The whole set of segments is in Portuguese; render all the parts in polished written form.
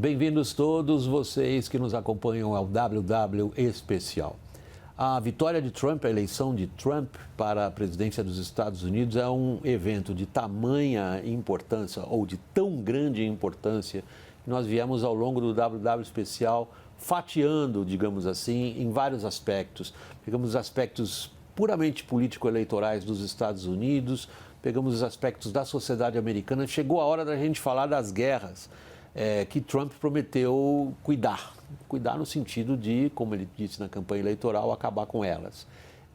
Bem-vindos todos vocês que nos acompanham ao WW Especial. A vitória de Trump, a eleição de Trump para a presidência dos Estados Unidos é um evento de tamanha importância, ou de tão grande importância, que nós viemos ao longo do WW Especial fatiando, digamos assim, em vários aspectos. Pegamos os aspectos puramente político-eleitorais dos Estados Unidos, pegamos os aspectos da sociedade americana. Chegou a hora da gente falar das guerras que Trump prometeu cuidar no sentido de, como ele disse na campanha eleitoral, acabar com elas.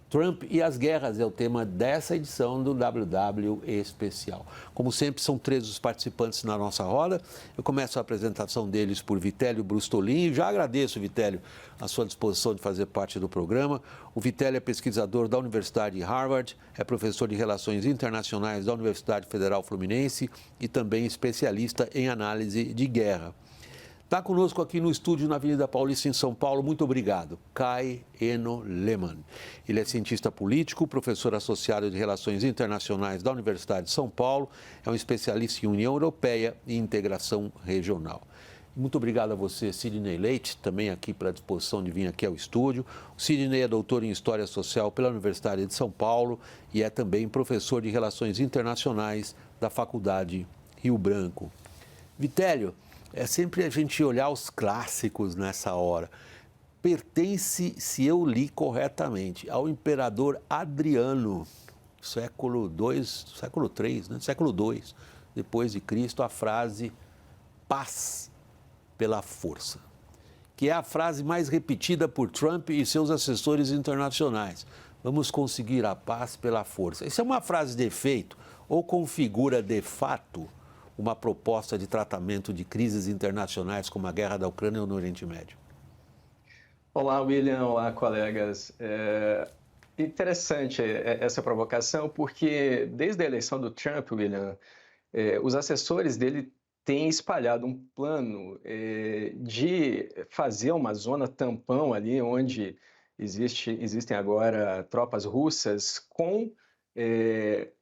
Trump e as guerras é o tema dessa edição do WW Especial. Como sempre, são 13 os participantes na nossa roda. Eu começo a apresentação deles por Vitélio Brustolin. Já agradeço, Vitélio, a sua disposição de fazer parte do programa. O Vitélio é pesquisador da Universidade de Harvard, é professor de Relações Internacionais da Universidade Federal Fluminense e também especialista em análise de guerra. Está conosco aqui no estúdio na Avenida Paulista, em São Paulo. Muito obrigado. Kai Eno Lehmann. Ele é cientista político, professor associado de Relações Internacionais da Universidade de São Paulo, é um especialista em União Europeia e integração regional. Muito obrigado a você, Sidney Leite, também aqui para a disposição de vir aqui ao estúdio. O Sidney é doutor em História Social pela Universidade de São Paulo e é também professor de Relações Internacionais da Faculdade Rio Branco. Vitélio, é sempre a gente olhar os clássicos nessa hora. Pertence, se eu li corretamente, ao imperador Adriano, século III, né? Século II, depois de Cristo, a frase paz pela força, que é a frase mais repetida por Trump e seus assessores internacionais. Vamos conseguir a paz pela força. Isso é uma frase de efeito ou configura de fato uma proposta de tratamento de crises internacionais como a guerra da Ucrânia ou no Oriente Médio? Olá, William. Olá, colegas. Interessante essa provocação, porque desde a eleição do Trump, William, os assessores dele têm espalhado um plano de fazer uma zona tampão ali onde existem agora tropas russas com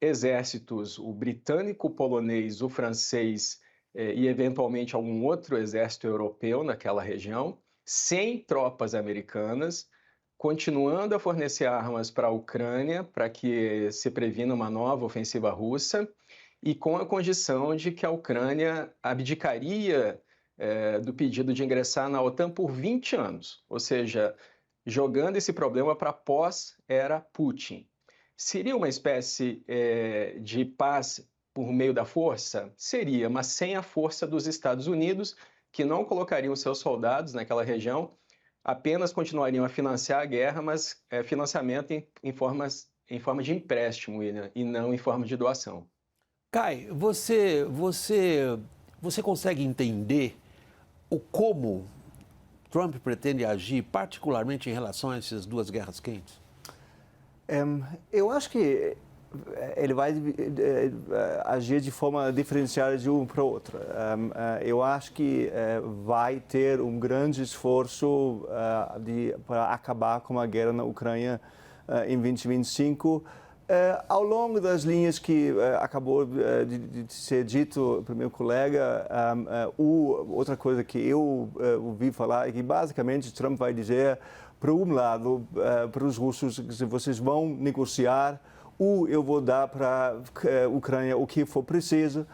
exércitos, o britânico, o polonês, o francês e eventualmente algum outro exército europeu naquela região, sem tropas americanas, continuando a fornecer armas para a Ucrânia para que se previna uma nova ofensiva russa e com a condição de que a Ucrânia abdicaria do pedido de ingressar na OTAN por 20 anos, ou seja, jogando esse problema para pós-era Putin. Seria uma espécie de paz por meio da força? Seria, mas sem a força dos Estados Unidos, que não colocariam seus soldados naquela região, apenas continuariam a financiar a guerra, mas financiamento em forma de empréstimo, William, e não em forma de doação. Kai, você consegue entender como Trump pretende agir, particularmente em relação a essas duas guerras quentes? Eu acho que ele vai agir de forma diferenciada de um para o outro. Eu acho que vai ter um grande esforço para acabar com a guerra na Ucrânia em 2025. Ao longo das linhas que acabou de ser dito pelo meu colega, outra coisa que eu ouvi falar é que basicamente Trump vai dizer, por um lado, para os russos, que vocês vão negociar, ou eu vou dar para a Ucrânia o que for preciso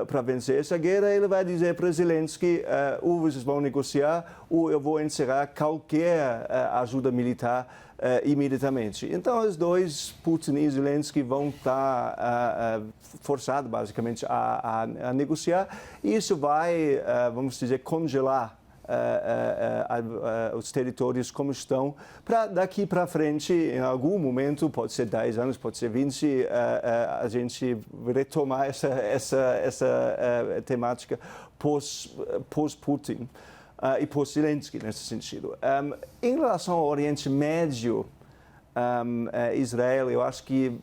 para vencer essa guerra. Ele vai dizer para Zelensky, ou vocês vão negociar, ou eu vou encerrar qualquer ajuda militar imediatamente. Então, os dois, Putin e Zelensky, vão estar forçados, basicamente, a negociar. E isso vai, vamos dizer, congelar os territórios como estão, para daqui para frente, em algum momento, pode ser 10 anos, pode ser 20, a gente retomar essa temática pós-Putin e pós-Zelensky, nesse sentido. Em relação ao Oriente Médio, Israel, eu acho que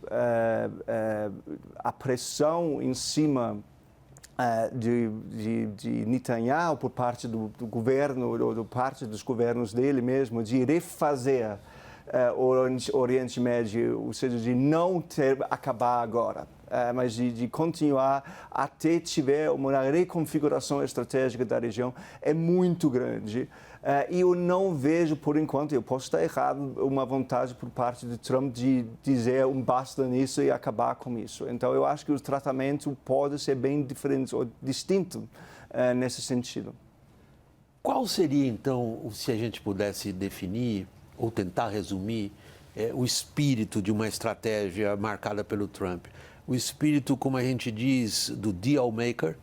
a pressão em cima de Netanyahu por parte do governo, ou parte dos governos dele mesmo, de refazer o Oriente Médio, ou seja, de não acabar agora. mas de continuar até tiver uma reconfiguração estratégica da região é muito grande. E eu não vejo, por enquanto, eu posso estar errado, uma vontade por parte de Trump de dizer basta nisso e acabar com isso. Então, eu acho que o tratamento pode ser bem diferente ou distinto nesse sentido. Qual seria, então, se a gente pudesse definir ou tentar resumir o espírito de uma estratégia marcada pelo Trump? O espírito, como a gente diz, do deal maker,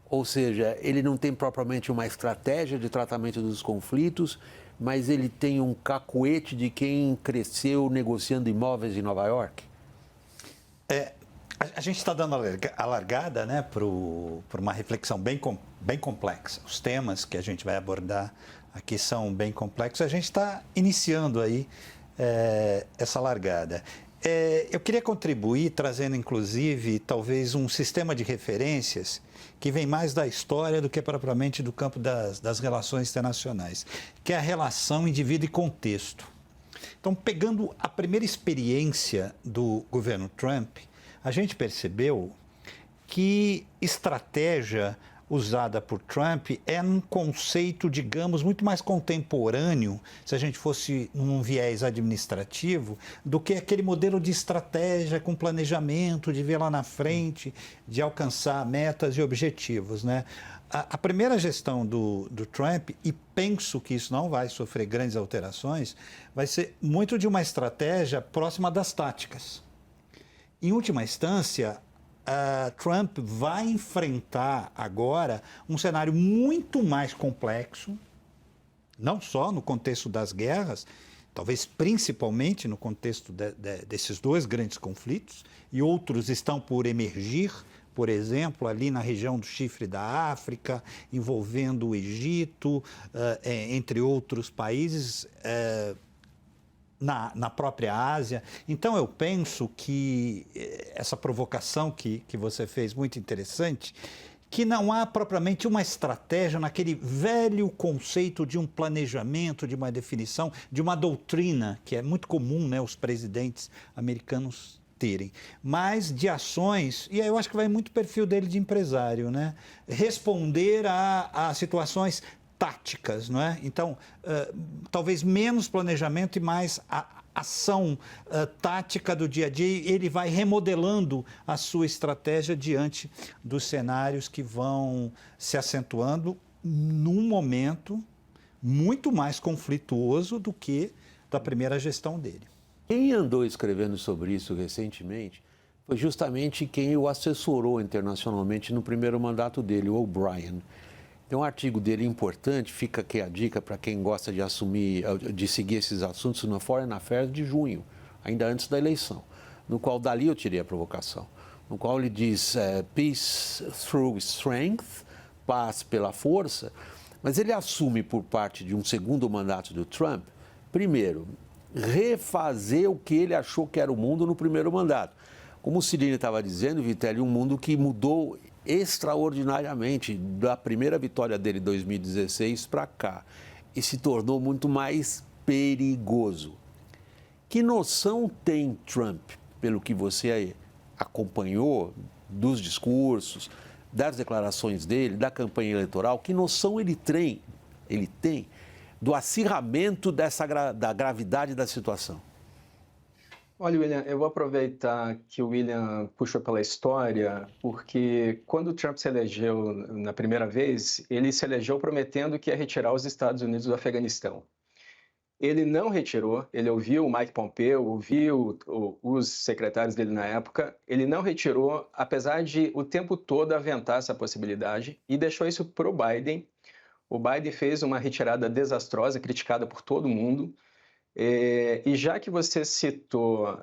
ou seja, ele não tem propriamente uma estratégia de tratamento dos conflitos, mas ele tem um cacuete de quem cresceu negociando imóveis em Nova York? A gente está dando a largada, né, para uma reflexão bem complexa. Os temas que a gente vai abordar aqui são bem complexos. A gente está iniciando aí essa largada. Eu queria contribuir trazendo, inclusive, talvez um sistema de referências que vem mais da história do que propriamente do campo das relações internacionais, que é a relação indivíduo e contexto. Então, pegando a primeira experiência do governo Trump, a gente percebeu que estratégia usada por Trump é um conceito, digamos, muito mais contemporâneo, se a gente fosse num viés administrativo, do que aquele modelo de estratégia com planejamento, de ver lá na frente, de alcançar metas e objetivos, né? A primeira gestão do Trump, e penso que isso não vai sofrer grandes alterações, vai ser muito de uma estratégia próxima das táticas. Em última instância, Trump vai enfrentar agora um cenário muito mais complexo, não só no contexto das guerras, talvez principalmente no contexto desses dois grandes conflitos, e outros estão por emergir, por exemplo, ali na região do Chifre da África, envolvendo o Egito, entre outros países, na própria Ásia. Então, eu penso que essa provocação que você fez, muito interessante, que não há propriamente uma estratégia naquele velho conceito de um planejamento, de uma definição, de uma doutrina, que é muito comum, né, os presidentes americanos terem, mas de ações, e aí eu acho que vai muito o perfil dele de empresário, né? Responder a situações táticas, não é? Então, talvez menos planejamento e mais ação tática do dia a dia. Ele vai remodelando a sua estratégia diante dos cenários que vão se acentuando num momento muito mais conflituoso do que da primeira gestão dele. Quem andou escrevendo sobre isso recentemente foi justamente quem o assessorou internacionalmente no primeiro mandato dele, o O'Brien. Tem um artigo dele importante, fica aqui a dica para quem gosta de seguir esses assuntos no Foreign Affairs de junho, ainda antes da eleição, no qual dali eu tirei a provocação, no qual ele diz peace through strength, paz pela força, mas ele assume por parte de um segundo mandato do Trump, primeiro, refazer o que ele achou que era o mundo no primeiro mandato. Como o Cirino estava dizendo, Vitelli, um mundo que mudou extraordinariamente da primeira vitória dele em 2016 para cá e se tornou muito mais perigoso. Que noção tem Trump, pelo que você acompanhou, dos discursos, das declarações dele, da campanha eleitoral, que noção ele tem do acirramento da gravidade da situação? Olha, William, eu vou aproveitar que o William puxou pela história, porque quando o Trump se elegeu na primeira vez, ele se elegeu prometendo que ia retirar os Estados Unidos do Afeganistão. Ele não retirou, ele ouviu o Mike Pompeo, ouviu os secretários dele na época, ele não retirou, apesar de o tempo todo aventar essa possibilidade, e deixou isso para o Biden. O Biden fez uma retirada desastrosa, criticada por todo mundo. E já que você citou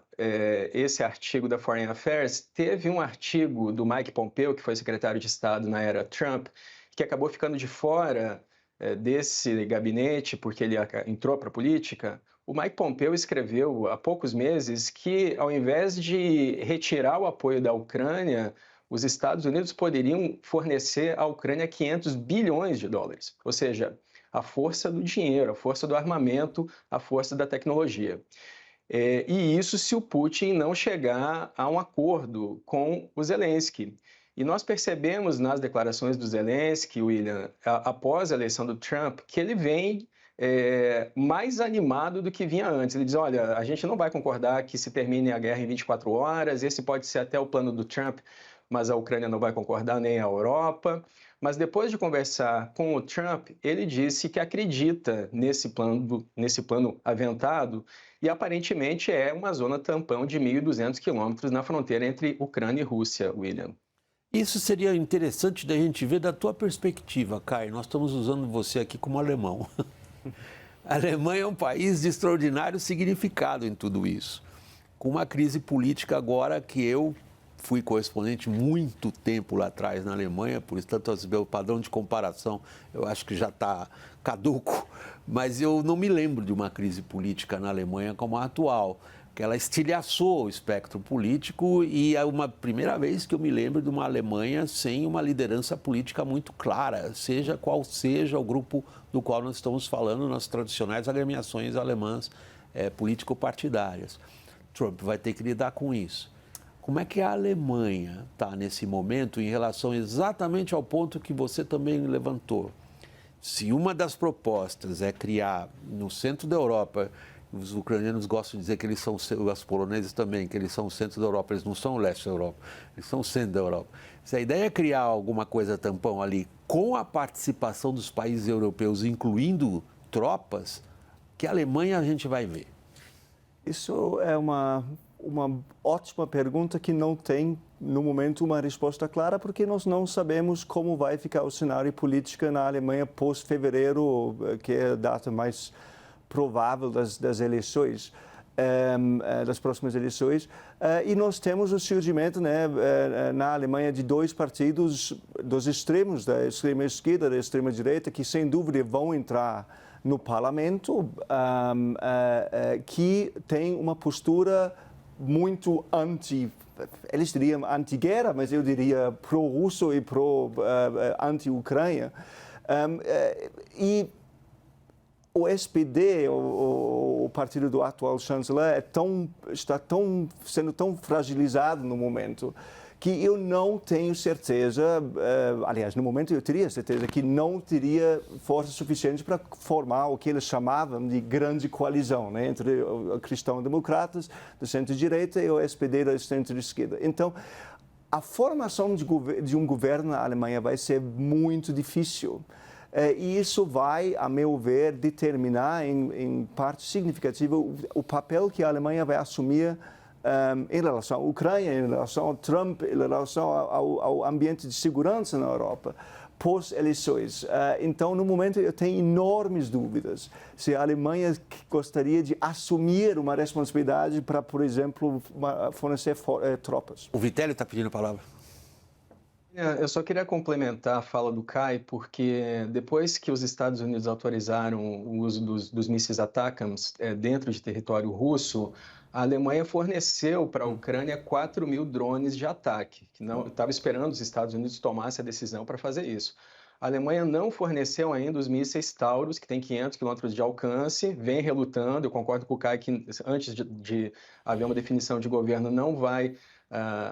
esse artigo da Foreign Affairs, teve um artigo do Mike Pompeo, que foi secretário de Estado na era Trump, que acabou ficando de fora desse gabinete, porque ele entrou para a política. O Mike Pompeo escreveu há poucos meses que, ao invés de retirar o apoio da Ucrânia, os Estados Unidos poderiam fornecer à Ucrânia 500 bilhões de dólares, ou seja, a força do dinheiro, a força do armamento, a força da tecnologia. E isso se o Putin não chegar a um acordo com o Zelensky. E nós percebemos nas declarações do Zelensky, William, após a eleição do Trump, que ele vem mais animado do que vinha antes. Ele diz, olha, a gente não vai concordar que se termine a guerra em 24 horas, esse pode ser até o plano do Trump, mas a Ucrânia não vai concordar, nem a Europa. Mas depois de conversar com o Trump, ele disse que acredita nesse plano aventado e aparentemente é uma zona tampão de 1.200 quilômetros na fronteira entre Ucrânia e Rússia, William. Isso seria interessante da gente ver da tua perspectiva, Kai. Nós estamos usando você aqui como alemão. A Alemanha é um país de extraordinário significado em tudo isso. Com uma crise política agora que eu fui correspondente muito tempo lá atrás na Alemanha, por isso, tanto o padrão de comparação eu acho que já está caduco, mas eu não me lembro de uma crise política na Alemanha como a atual, que ela estilhaçou o espectro político e é uma primeira vez que eu me lembro de uma Alemanha sem uma liderança política muito clara, seja qual seja o grupo do qual nós estamos falando nas tradicionais agremiações alemãs político-partidárias. Trump vai ter que lidar com isso. Como é que a Alemanha está nesse momento em relação exatamente ao ponto que você também levantou? Se uma das propostas é criar no centro da Europa, os ucranianos gostam de dizer que eles são, os poloneses também, que eles são o centro da Europa, eles não são o leste da Europa, eles são o centro da Europa. Se a ideia é criar alguma coisa tampão ali com a participação dos países europeus, incluindo tropas, que a Alemanha a gente vai ver? Isso é uma ótima pergunta que não tem, no momento, uma resposta clara, porque nós não sabemos como vai ficar o cenário político na Alemanha pós-fevereiro, que é a data mais provável das eleições, das próximas eleições. E nós temos o surgimento na Alemanha de dois partidos dos extremos, da extrema esquerda e da extrema direita, que sem dúvida vão entrar no parlamento, que tem uma postura muito eles diriam anti-guerra, mas eu diria pró-russo e pró-anti-Ucrânia. E o SPD, o partido do atual chanceler, está sendo tão fragilizado no momento que eu não tenho certeza, aliás, no momento eu teria certeza que não teria força suficiente para formar o que eles chamavam de grande coalizão, né, entre os cristãos-democratas da centro-direita e o SPD da centro-esquerda. Então, a formação de um governo na Alemanha vai ser muito difícil. E isso vai, a meu ver, determinar em parte significativa o papel que a Alemanha vai assumir em relação à Ucrânia, em relação ao Trump, em relação ao ambiente de segurança na Europa, pós-eleições. Então, no momento, eu tenho enormes dúvidas se a Alemanha gostaria de assumir uma responsabilidade para, por exemplo, fornecer tropas. O Vitélio está pedindo a palavra. Eu só queria complementar a fala do Kai, porque depois que os Estados Unidos autorizaram o uso dos mísseis ATACMS dentro de território russo, a Alemanha forneceu para a Ucrânia 4.000 drones de ataque, que não estava esperando os Estados Unidos tomassem a decisão para fazer isso. A Alemanha não forneceu ainda os mísseis Taurus, que tem 500 quilômetros de alcance, vem relutando. Eu concordo com o Kai que antes de haver uma definição de governo não vai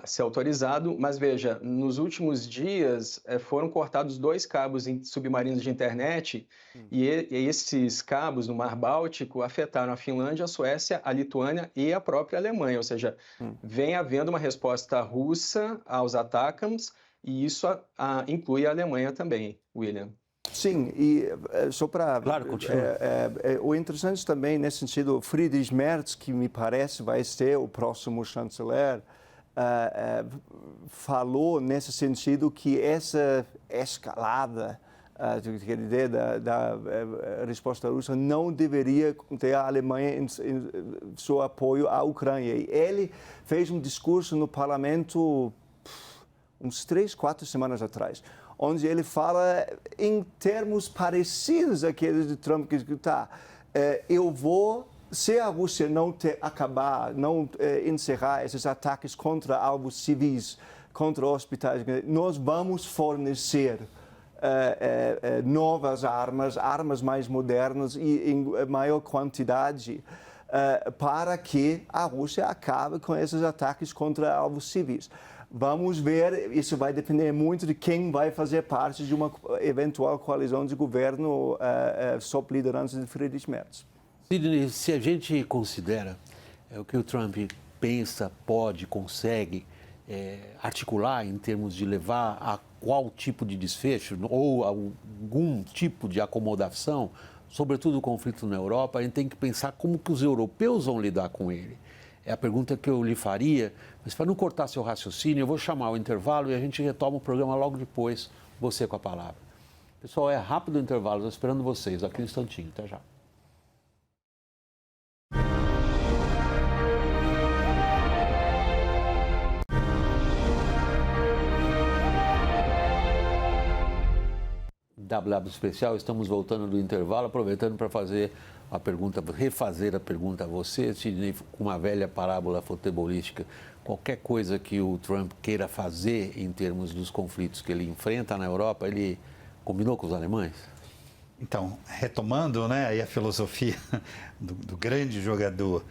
ser autorizado, mas veja, nos últimos dias foram cortados 2 cabos submarinos de internet e esses cabos no Mar Báltico afetaram a Finlândia, a Suécia, a Lituânia e a própria Alemanha, ou seja, vem havendo uma resposta russa aos ATACMS e isso inclui a Alemanha também, William. Sim, e só para... Claro, continua. O interessante também, nesse sentido, Friedrich Merz, que me parece vai ser o próximo chanceler, falou nesse sentido que essa escalada da resposta russa não deveria ter a Alemanha em seu apoio à Ucrânia. E ele fez um discurso no parlamento uns 3, 4 semanas atrás, onde ele fala em termos parecidos àqueles de Trump, que eu vou... Se a Rússia não encerrar esses ataques contra alvos civis, contra hospitais, nós vamos fornecer novas armas mais modernas e em maior quantidade. para que a Rússia acabe com esses ataques contra alvos civis. Vamos ver, isso vai depender muito de quem vai fazer parte de uma eventual coalizão de governo sob liderança de Friedrich Merz. Sidney, se a gente considera o que o Trump pensa, pode, consegue articular em termos de levar a qual tipo de desfecho ou algum tipo de acomodação, sobretudo o conflito na Europa, a gente tem que pensar como que os europeus vão lidar com ele. É a pergunta que eu lhe faria, mas para não cortar seu raciocínio, eu vou chamar o intervalo e a gente retoma o programa logo depois, você com a palavra. Pessoal, é rápido o intervalo, estou esperando vocês aqui um instantinho, até já. WW Especial, estamos voltando do intervalo, aproveitando para fazer a pergunta, refazer a pergunta a você, Sidney, com uma velha parábola futebolística. Qualquer coisa que o Trump queira fazer em termos dos conflitos que ele enfrenta na Europa, ele combinou com os alemães? Então, retomando, né, aí a filosofia do grande jogador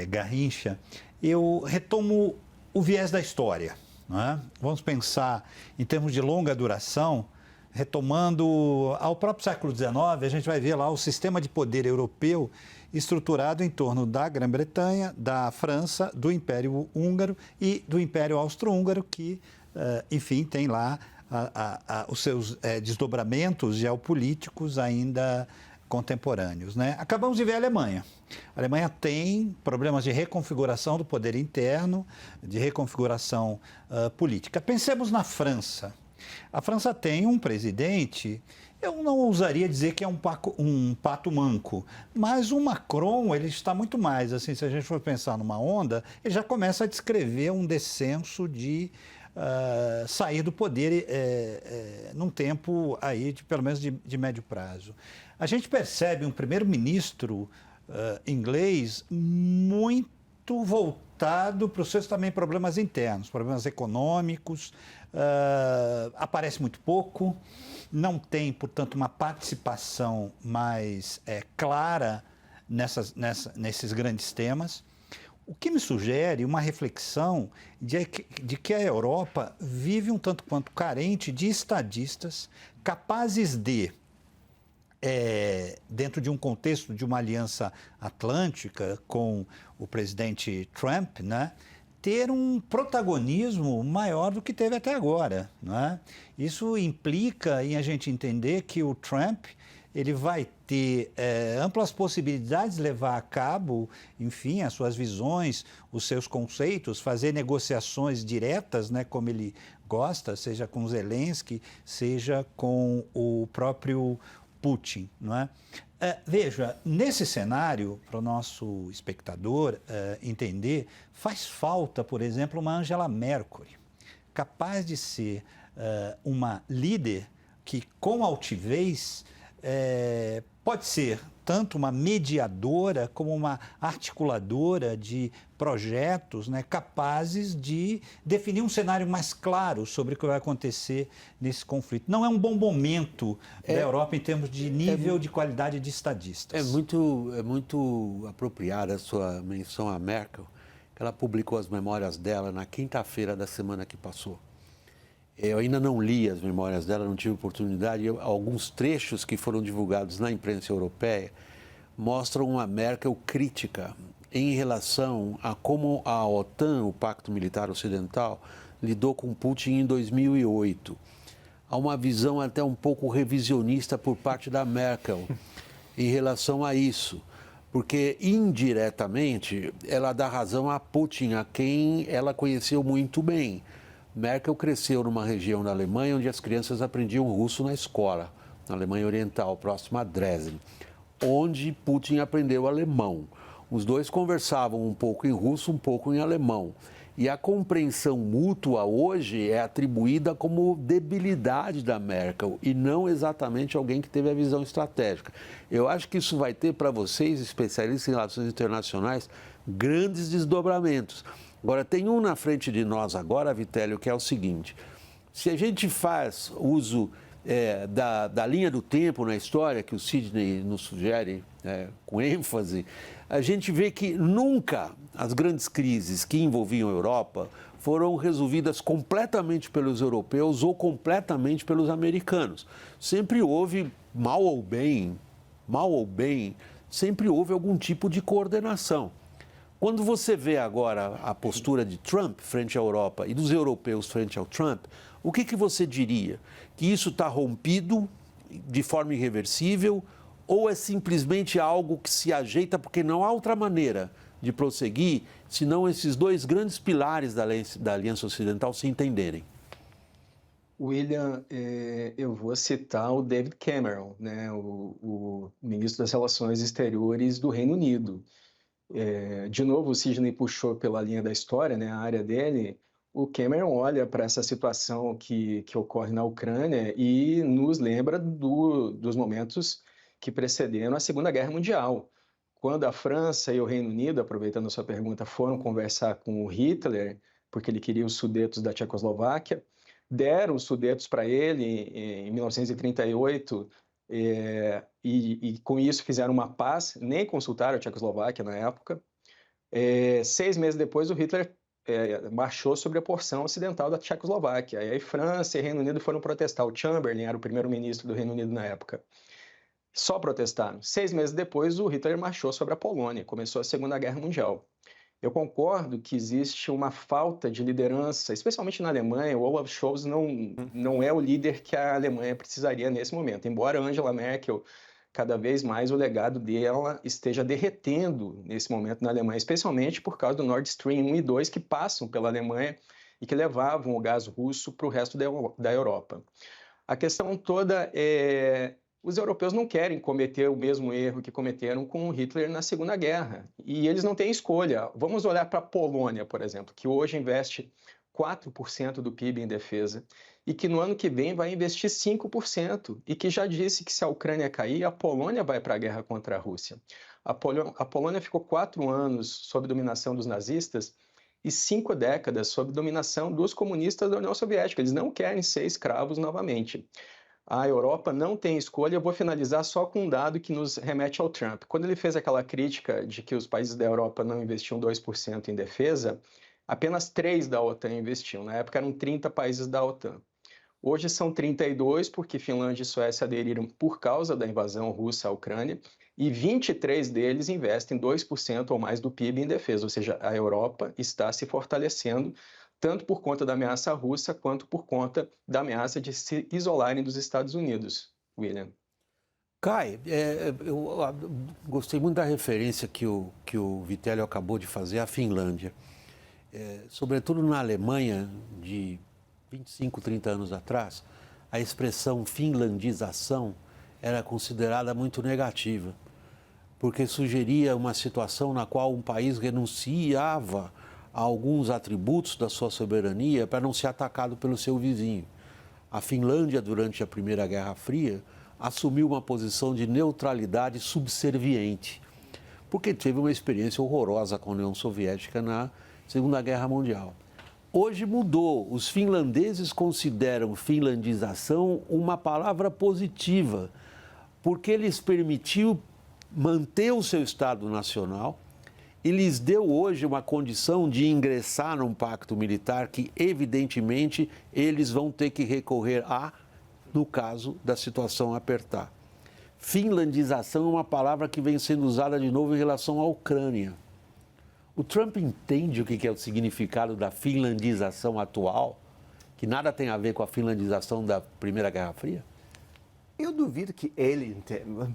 Garrincha, eu retomo o viés da história. Não é? Vamos pensar em termos de longa duração. Retomando ao próprio século XIX, a gente vai ver lá o sistema de poder europeu estruturado em torno da Grã-Bretanha, da França, do Império Húngaro e do Império Austro-Húngaro, que, enfim, tem lá os seus desdobramentos geopolíticos ainda contemporâneos. Né? Acabamos de ver a Alemanha. A Alemanha tem problemas de reconfiguração do poder interno, de reconfiguração política. Pensemos na França. A França tem um presidente, eu não ousaria dizer que é um pato manco, mas o Macron, ele está muito mais, assim, se a gente for pensar numa onda, ele já começa a descrever um descenso de sair do poder num tempo aí, pelo menos de médio prazo. A gente percebe um primeiro-ministro inglês muito voltado para os seus também problemas internos, problemas econômicos, aparece muito pouco, não tem, portanto, uma participação mais clara nesses grandes temas. O que me sugere uma reflexão de que a Europa vive um tanto quanto carente de estadistas capazes de, dentro de um contexto de uma aliança atlântica com o presidente Trump, né, ter um protagonismo maior do que teve até agora. Né? Isso implica em a gente entender que o Trump ele vai ter amplas possibilidades de levar a cabo, enfim, as suas visões, os seus conceitos, fazer negociações diretas, né, como ele gosta, seja com Zelensky, seja com o próprio Putin. Não é? Veja, nesse cenário, para o nosso espectador entender, faz falta, por exemplo, uma Angela Merkel, capaz de ser uma líder que, com altivez, pode ser tanto uma mediadora como uma articuladora de projetos, né, capazes de definir um cenário mais claro sobre o que vai acontecer nesse conflito. Não é um bom momento da Europa em termos de nível de qualidade de estadistas. É muito apropriada a sua menção à Merkel, que ela publicou as memórias dela na quinta-feira da semana que passou. Eu ainda não li as memórias dela, não tive oportunidade. Alguns trechos que foram divulgados na imprensa europeia mostram uma Merkel crítica em relação a como a OTAN, o Pacto Militar Ocidental, lidou com Putin em 2008. Há uma visão até um pouco revisionista por parte da Merkel em relação a isso, porque indiretamente ela dá razão a Putin, a quem ela conheceu muito bem. Merkel cresceu numa região da Alemanha onde as crianças aprendiam russo na escola, na Alemanha Oriental, próxima a Dresden, onde Putin aprendeu alemão. Os dois conversavam um pouco em russo, um pouco em alemão. E a compreensão mútua hoje é atribuída como debilidade da Merkel e não exatamente alguém que teve a visão estratégica. Eu acho que isso vai ter para vocês, especialistas em relações internacionais, grandes desdobramentos. Agora, tem um na frente de nós agora, Vitélio, que é o seguinte: se a gente faz uso da linha do tempo na história, que o Sidney nos sugere com ênfase, a gente vê que nunca as grandes crises que envolviam a Europa foram resolvidas completamente pelos europeus ou completamente pelos americanos. Sempre houve, mal ou bem, sempre houve algum tipo de coordenação. Quando você vê agora a postura de Trump frente à Europa e dos europeus frente ao Trump, o que você diria? Que isso está rompido de forma irreversível ou é simplesmente algo que se ajeita porque não há outra maneira de prosseguir senão esses dois grandes pilares da Aliança Ocidental se entenderem? William, eu vou citar o David Cameron, né, o ministro das Relações Exteriores do Reino Unido. De novo, o Sidney puxou pela linha da história, né, a área dele. O Cameron olha para essa situação que ocorre na Ucrânia e nos lembra dos momentos que precederam a Segunda Guerra Mundial. Quando a França e o Reino Unido, aproveitando a sua pergunta, foram conversar com o Hitler, porque ele queria os Sudetos da Tchecoslováquia, deram os Sudetos para ele em 1938 e com isso fizeram uma paz, nem consultaram a Tchecoslováquia na época. 6 meses depois, o Hitler marchou sobre a porção ocidental da Tchecoslováquia. Aí França e Reino Unido foram protestar. O Chamberlain era o primeiro-ministro do Reino Unido na época. Só protestaram. 6 meses depois, o Hitler marchou sobre a Polônia. Começou a Segunda Guerra Mundial. Eu concordo que existe uma falta de liderança, especialmente na Alemanha. O Olaf Scholz não é o líder que a Alemanha precisaria nesse momento. Embora Angela Merkel, cada vez mais o legado dela esteja derretendo nesse momento na Alemanha, especialmente por causa do Nord Stream 1 e 2 que passam pela Alemanha e que levavam o gás russo para o resto da Europa. A questão toda é... Os europeus não querem cometer o mesmo erro que cometeram com Hitler na Segunda Guerra. E eles não têm escolha. Vamos olhar para a Polônia, por exemplo, que hoje investe 4% do PIB em defesa e que no ano que vem vai investir 5% e que já disse que se a Ucrânia cair, a Polônia vai para a guerra contra a Rússia. A Polônia ficou 4 anos sob dominação dos nazistas e 5 décadas sob dominação dos comunistas da União Soviética. Eles não querem ser escravos novamente. A Europa não tem escolha. Eu vou finalizar só com um dado que nos remete ao Trump. Quando ele fez aquela crítica de que os países da Europa não investiam 2% em defesa, apenas 3 da OTAN investiam. Na época eram 30 países da OTAN. Hoje são 32, porque Finlândia e Suécia aderiram por causa da invasão russa à Ucrânia, e 23 deles investem 2% ou mais do PIB em defesa. Ou seja, a Europa está se fortalecendo tanto por conta da ameaça russa, quanto por conta da ameaça de se isolarem dos Estados Unidos, William. Kai, eu gostei muito da referência que o Vitélio acabou de fazer à Finlândia. Sobretudo na Alemanha, de 25, 30 anos atrás, a expressão finlandização era considerada muito negativa, porque sugeria uma situação na qual um país renunciava a alguns atributos da sua soberania para não ser atacado pelo seu vizinho. A Finlândia, durante a Primeira Guerra Fria, assumiu uma posição de neutralidade subserviente, porque teve uma experiência horrorosa com a União Soviética na Segunda Guerra Mundial. Hoje mudou. Os finlandeses consideram finlandização uma palavra positiva, porque lhes permitiu manter o seu Estado Nacional e lhes deu hoje uma condição de ingressar num pacto militar que, evidentemente, eles vão ter que recorrer no caso da situação apertar. Finlandização é uma palavra que vem sendo usada de novo em relação à Ucrânia. O Trump entende o que é o significado da finlandização atual, que nada tem a ver com a finlandização da Primeira Guerra Fria? Eu duvido que ele entenda.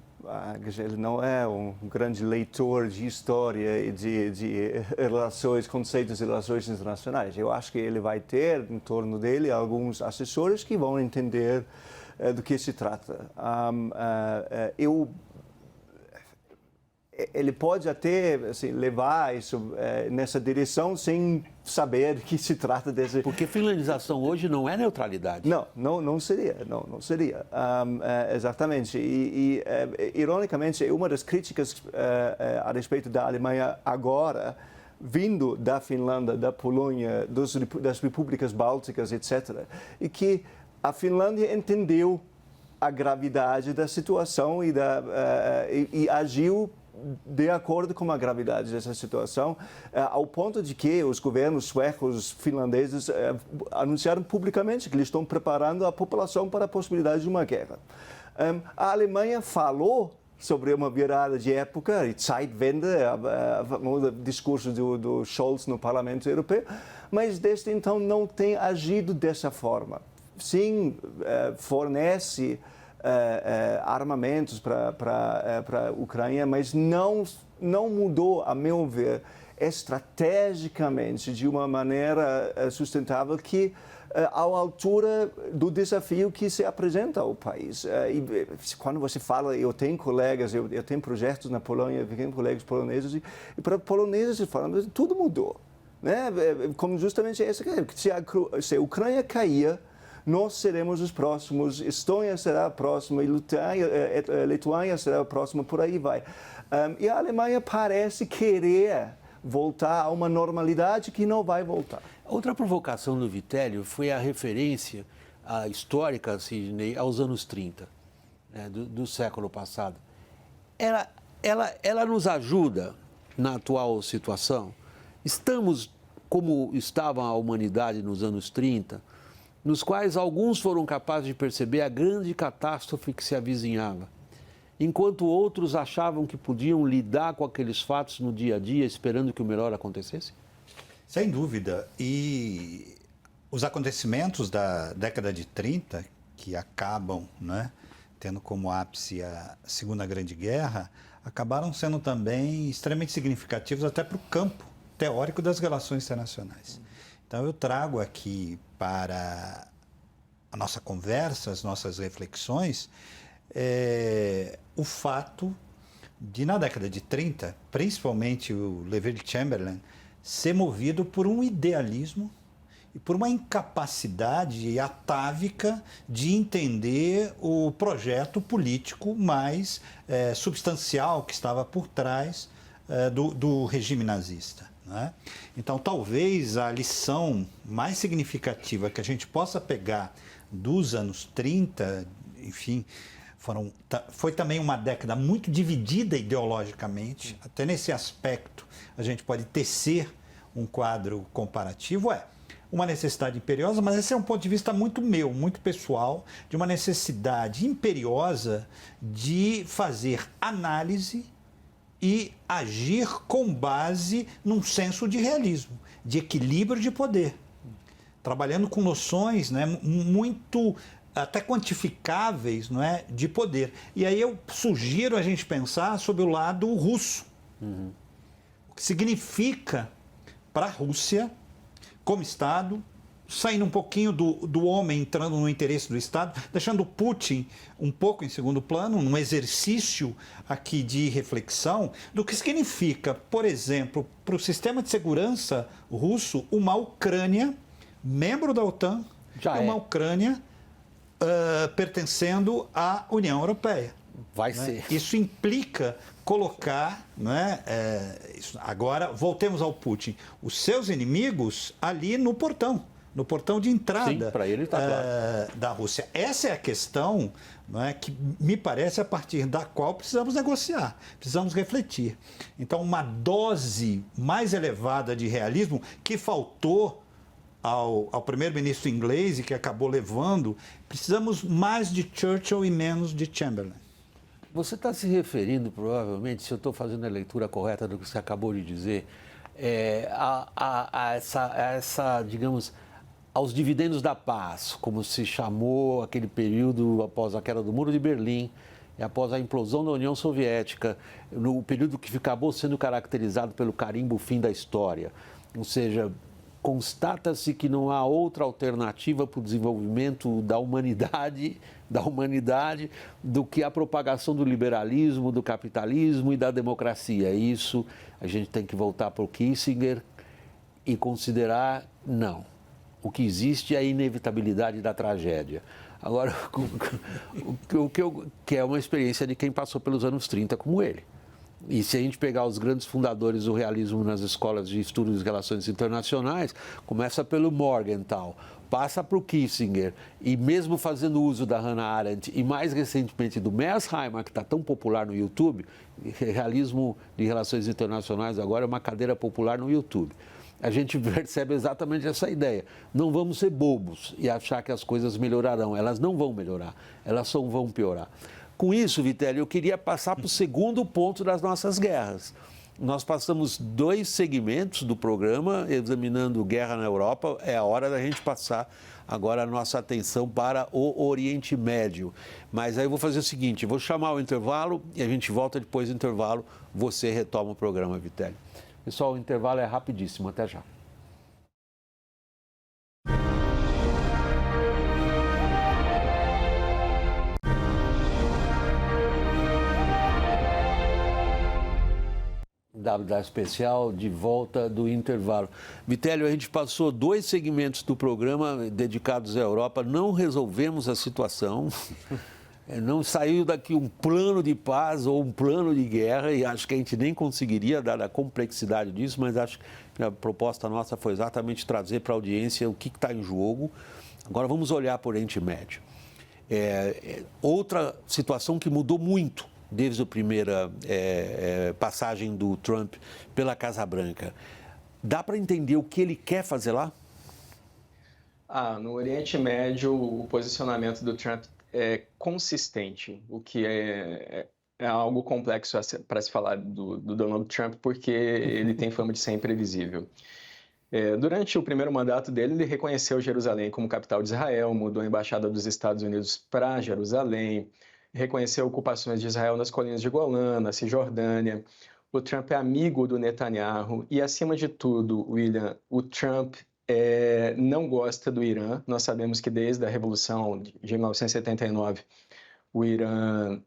Ele não é um grande leitor de história e de relações, conceitos de relações internacionais. Eu acho que ele vai ter em torno dele alguns assessores que vão entender do que se trata. Ele pode até assim, levar isso nessa direção sem saber do que se trata desse... Porque finlandização hoje não é neutralidade. Não seria. Exatamente. Ironicamente, uma das críticas a respeito da Alemanha agora, vindo da Finlândia, da Polônia, das repúblicas bálticas, etc., e que a Finlândia entendeu a gravidade da situação e agiu de acordo com a gravidade dessa situação, ao ponto de que os governos suecos, finlandeses, anunciaram publicamente que eles estão preparando a população para a possibilidade de uma guerra. A Alemanha falou sobre uma virada de época, Zeitwende, o discurso do Scholz no Parlamento Europeu, mas desde então não tem agido dessa forma. Sim, fornece armamentos para a Ucrânia, mas não mudou, a meu ver, estrategicamente de uma maneira sustentável que à altura do desafio que se apresenta ao país. E quando você fala, eu tenho colegas, eu tenho projetos na Polônia, eu tenho colegas poloneses, e para poloneses falam, tudo mudou. Né? Como justamente essa se a Ucrânia cair, nós seremos os próximos, Estônia será a próxima, Lituânia será a próxima, por aí vai. E a Alemanha parece querer voltar a uma normalidade que não vai voltar. Outra provocação do Vitellio foi a referência histórica, Sidney, aos anos 30, né, do século passado. Ela nos ajuda na atual situação? Estamos como estava a humanidade nos anos 30, nos quais alguns foram capazes de perceber a grande catástrofe que se avizinhava, enquanto outros achavam que podiam lidar com aqueles fatos no dia a dia, esperando que o melhor acontecesse? Sem dúvida. E os acontecimentos da década de 30, que acabam, né, tendo como ápice a Segunda Grande Guerra, acabaram sendo também extremamente significativos até para o campo teórico das relações internacionais. Então, eu trago aqui para a nossa conversa, as nossas reflexões, o fato de, na década de 30, principalmente o Neville Chamberlain, ser movido por um idealismo e por uma incapacidade atávica de entender o projeto político mais substancial que estava por trás do regime nazista. Né? Então, talvez a lição mais significativa que a gente possa pegar dos anos 30, enfim, foi também uma década muito dividida ideologicamente. Até nesse aspecto, a gente pode tecer um quadro comparativo. Uma necessidade imperiosa, mas esse é um ponto de vista muito meu, muito pessoal, de uma necessidade imperiosa de fazer análise e agir com base num senso de realismo, de equilíbrio de poder, trabalhando com noções, né, muito até quantificáveis, não é, de poder. E aí eu sugiro a gente pensar sobre o lado russo. O que significa para a Rússia, como Estado, saindo um pouquinho do homem, entrando no interesse do Estado, deixando Putin um pouco em segundo plano, num exercício aqui de reflexão do que significa, por exemplo, para o sistema de segurança russo, uma Ucrânia, membro da OTAN, uma Ucrânia pertencendo à União Europeia. Vai ser. Isso implica colocar, né, agora voltemos ao Putin, os seus inimigos ali no portão de entrada. Sim, para ele está claro. Da Rússia. Essa é a questão, né, que me parece a partir da qual precisamos negociar, precisamos refletir. Então, uma dose mais elevada de realismo que faltou ao primeiro-ministro inglês e que acabou levando, precisamos mais de Churchill e menos de Chamberlain. Você está se referindo, provavelmente, se eu estou fazendo a leitura correta do que você acabou de dizer, a essa, digamos, aos dividendos da paz, como se chamou aquele período após a queda do Muro de Berlim e após a implosão da União Soviética, no período que acabou sendo caracterizado pelo carimbo fim da história. Ou seja, constata-se que não há outra alternativa para o desenvolvimento da humanidade do que a propagação do liberalismo, do capitalismo e da democracia. Isso a gente tem que voltar para o Kissinger e considerar, não. O que existe é a inevitabilidade da tragédia. Agora, que é uma experiência de quem passou pelos anos 30 como ele. E se a gente pegar os grandes fundadores do realismo nas escolas de estudos de relações internacionais, começa pelo Morgenthau. passa para o Kissinger, e mesmo fazendo uso da Hannah Arendt e mais recentemente do Mearsheimer, que está tão popular no YouTube, realismo de relações internacionais agora é uma cadeira popular no YouTube. A gente percebe exatamente essa ideia. Não vamos ser bobos e achar que as coisas melhorarão. Elas não vão melhorar, elas só vão piorar. Com isso, Vitelli, eu queria passar para o segundo ponto das nossas guerras. Nós passamos 2 segmentos do programa examinando guerra na Europa. É a hora da gente passar agora a nossa atenção para o Oriente Médio. Mas aí eu vou fazer o seguinte, vou chamar o intervalo e a gente volta depois do intervalo. Você retoma o programa, Vitelli. Pessoal, o intervalo é rapidíssimo. Até já. WW Especial, de volta do intervalo. Vitélio, a gente passou 2 segmentos do programa dedicados à Europa, não resolvemos a situação, não saiu daqui um plano de paz ou um plano de guerra, e acho que a gente nem conseguiria, dada a complexidade disso, mas acho que a proposta nossa foi exatamente trazer para a audiência o que está em jogo. Agora vamos olhar para o Oriente Médio. Outra situação que mudou muito desde a primeira passagem do Trump pela Casa Branca. Dá para entender o que ele quer fazer lá? No Oriente Médio, o posicionamento do Trump é consistente, o que é algo complexo para se falar do Donald Trump, porque ele tem fama de ser imprevisível. Durante o primeiro mandato dele, ele reconheceu Jerusalém como capital de Israel, mudou a embaixada dos Estados Unidos para Jerusalém, reconheceu ocupações de Israel nas colinas de Golã, na Cisjordânia. O Trump é amigo do Netanyahu e, acima de tudo, William, o Trump não gosta do Irã. Nós sabemos que desde a Revolução de 1979, o Irã,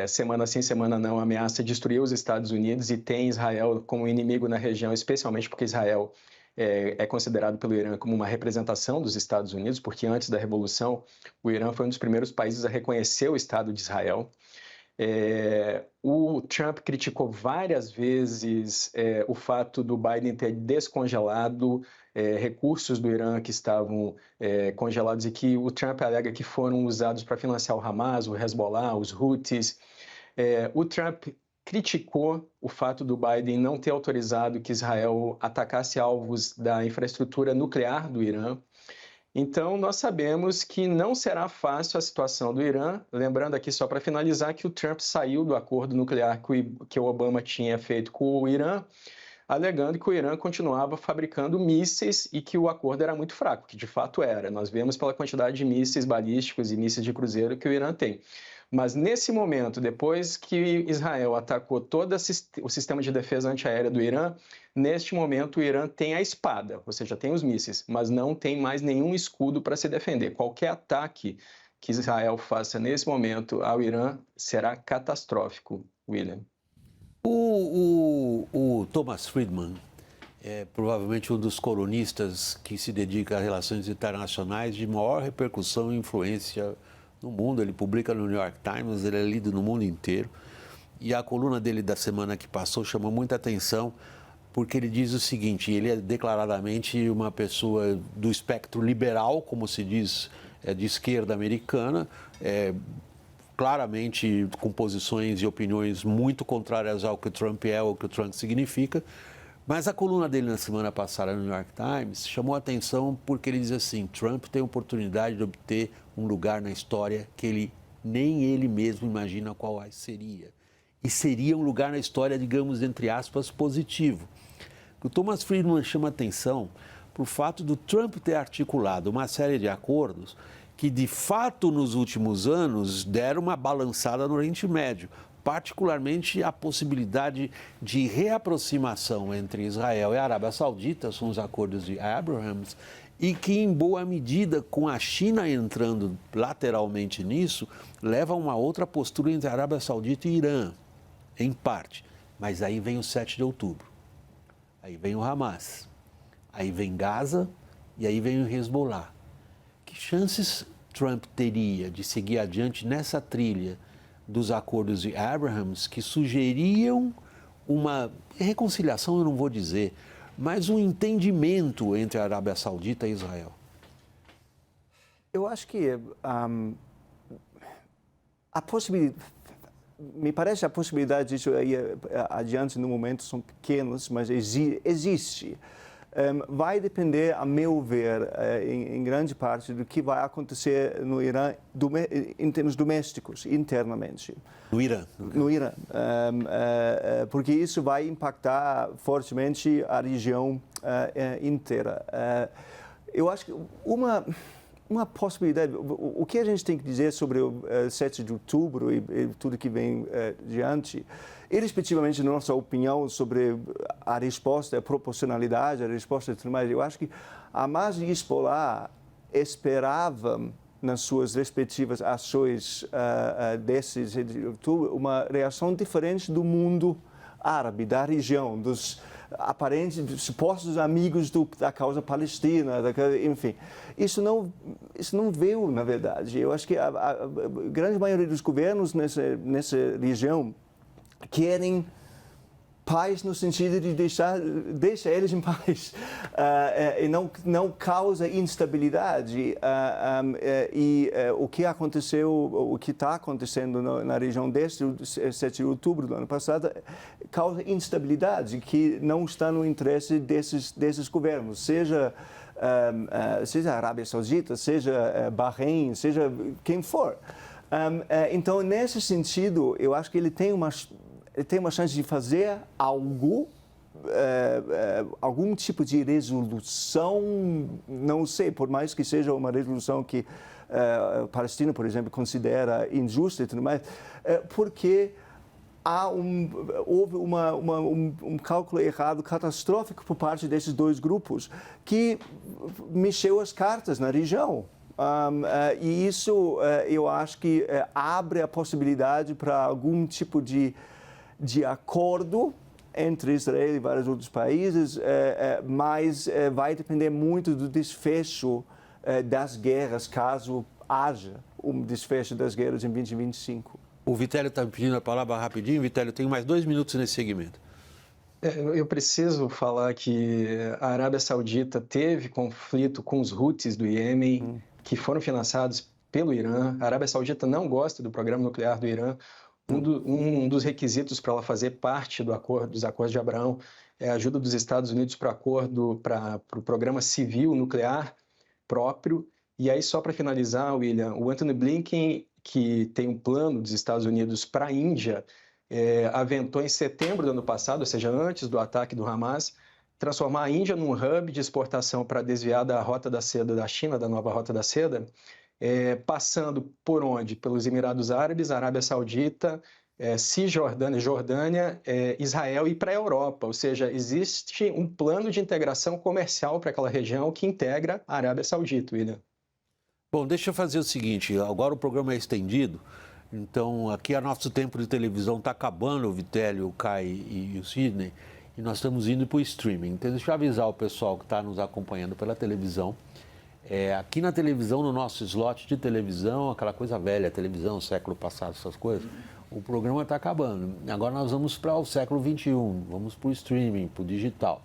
semana sim, semana não, ameaça destruir os Estados Unidos e tem Israel como inimigo na região, especialmente porque Israel é considerado pelo Irã como uma representação dos Estados Unidos, porque antes da Revolução, o Irã foi um dos primeiros países a reconhecer o Estado de Israel. O Trump criticou várias vezes o fato do Biden ter descongelado recursos do Irã que estavam congelados e que o Trump alega que foram usados para financiar o Hamas, o Hezbollah, os Houthis. O Trump criticou o fato do Biden não ter autorizado que Israel atacasse alvos da infraestrutura nuclear do Irã. Então, nós sabemos que não será fácil a situação do Irã. Lembrando aqui, só para finalizar, que o Trump saiu do acordo nuclear que o Obama tinha feito com o Irã, alegando que o Irã continuava fabricando mísseis e que o acordo era muito fraco, que de fato era. Nós vemos pela quantidade de mísseis balísticos e mísseis de cruzeiro que o Irã tem. Mas nesse momento, depois que Israel atacou todo o sistema de defesa antiaérea do Irã, neste momento o Irã tem a espada, ou seja, tem os mísseis, mas não tem mais nenhum escudo para se defender. Qualquer ataque que Israel faça nesse momento ao Irã será catastrófico, William. O Thomas Friedman é provavelmente um dos colunistas que se dedica a relações internacionais de maior repercussão e influência no mundo. Ele publica no New York Times, ele é lido no mundo inteiro. E a coluna dele da semana que passou chamou muita atenção, porque ele diz o seguinte: ele é declaradamente uma pessoa do espectro liberal, como se diz, de esquerda americana, claramente com posições e opiniões muito contrárias ao que o Trump é, ou que o Trump significa. Mas a coluna dele na semana passada no New York Times chamou a atenção porque ele diz assim: Trump tem a oportunidade de obter um lugar na história que nem ele mesmo imagina qual seria. E seria um lugar na história, digamos, entre aspas, positivo. O Thomas Friedman chama a atenção para o fato do Trump ter articulado uma série de acordos que, de fato, nos últimos anos, deram uma balançada no Oriente Médio, particularmente a possibilidade de reaproximação entre Israel e a Arábia Saudita, são os acordos de Abrahams, e que, em boa medida, com a China entrando lateralmente nisso, leva a uma outra postura entre a Arábia Saudita e Irã, em parte. Mas aí vem o 7 de outubro, aí vem o Hamas, aí vem Gaza e aí vem o Hezbollah. Que chances Trump teria de seguir adiante nessa trilha dos acordos de Abrahams, que sugeriam uma reconciliação, eu não vou dizer, mas um entendimento entre a Arábia Saudita e Israel? Eu acho que a possibilidade, me parece a possibilidade disso aí adiante no momento são pequenos, mas existe. Vai depender, a meu ver, em grande parte, do que vai acontecer no Irã em termos domésticos, internamente. No Irã? No Irã. Porque isso vai impactar fortemente a região inteira. Eu acho que uma possibilidade, o que a gente tem que dizer sobre o 7 de outubro e tudo que vem diante, irrespectivamente da nossa opinião sobre a resposta, a proporcionalidade, a resposta e tudo mais, eu acho que a Hamas e Hezbollah esperavam nas suas respectivas ações desse 7 de outubro uma reação diferente do mundo árabe, da região, dos aparentes supostos amigos da causa palestina, enfim. Isso não veio, na verdade. Eu acho que a grande maioria dos governos nessa região querem paz no sentido de deixa eles em paz e não causa instabilidade. O que aconteceu, o que está acontecendo na região desde o 7 de outubro do ano passado causa instabilidade que não está no interesse desses governos, seja a Arábia Saudita, seja Bahrein, seja quem for. Então, nesse sentido, eu acho que ele tem uma chance de fazer algo, algum tipo de resolução, não sei, por mais que seja uma resolução que a Palestina, por exemplo, considera injusta e tudo mais, porque houve um cálculo errado, catastrófico por parte desses dois grupos, que mexeu as cartas na região. E isso, eu acho que abre a possibilidade para algum tipo de acordo entre Israel e vários outros países, mas vai depender muito do desfecho das guerras, caso haja um desfecho das guerras em 2025. O Vitélio está me pedindo a palavra rapidinho. Vitélio, tenho mais 2 minutos nesse segmento. Eu preciso falar que a Arábia Saudita teve conflito com os Houthis do Iêmen, que foram financiados pelo Irã. A Arábia Saudita não gosta do programa nuclear do Irã. Um dos requisitos para ela fazer parte dos acordos de Abraão é a ajuda dos Estados Unidos para o programa civil nuclear próprio. E aí, só para finalizar, William, o Antony Blinken, que tem um plano dos Estados Unidos para a Índia, aventou em setembro do ano passado, ou seja, antes do ataque do Hamas, transformar a Índia num hub de exportação para desviar da Rota da Seda da China, da nova Rota da Seda, passando por onde? Pelos Emirados Árabes, Arábia Saudita, Cisjordânia, Jordânia, Israel e para a Europa. Ou seja, existe um plano de integração comercial para aquela região que integra a Arábia Saudita, William. Bom, deixa eu fazer o seguinte, agora o programa é estendido, então aqui o nosso tempo de televisão está acabando, o Vitélio, o Kai e o Sidney, e nós estamos indo para o streaming. Então deixa eu avisar o pessoal que está nos acompanhando pela televisão. Aqui na televisão, no nosso slot de televisão, aquela coisa velha, televisão, século passado, essas coisas, o programa está acabando. Agora nós vamos para o século XXI, vamos para o streaming, para o digital.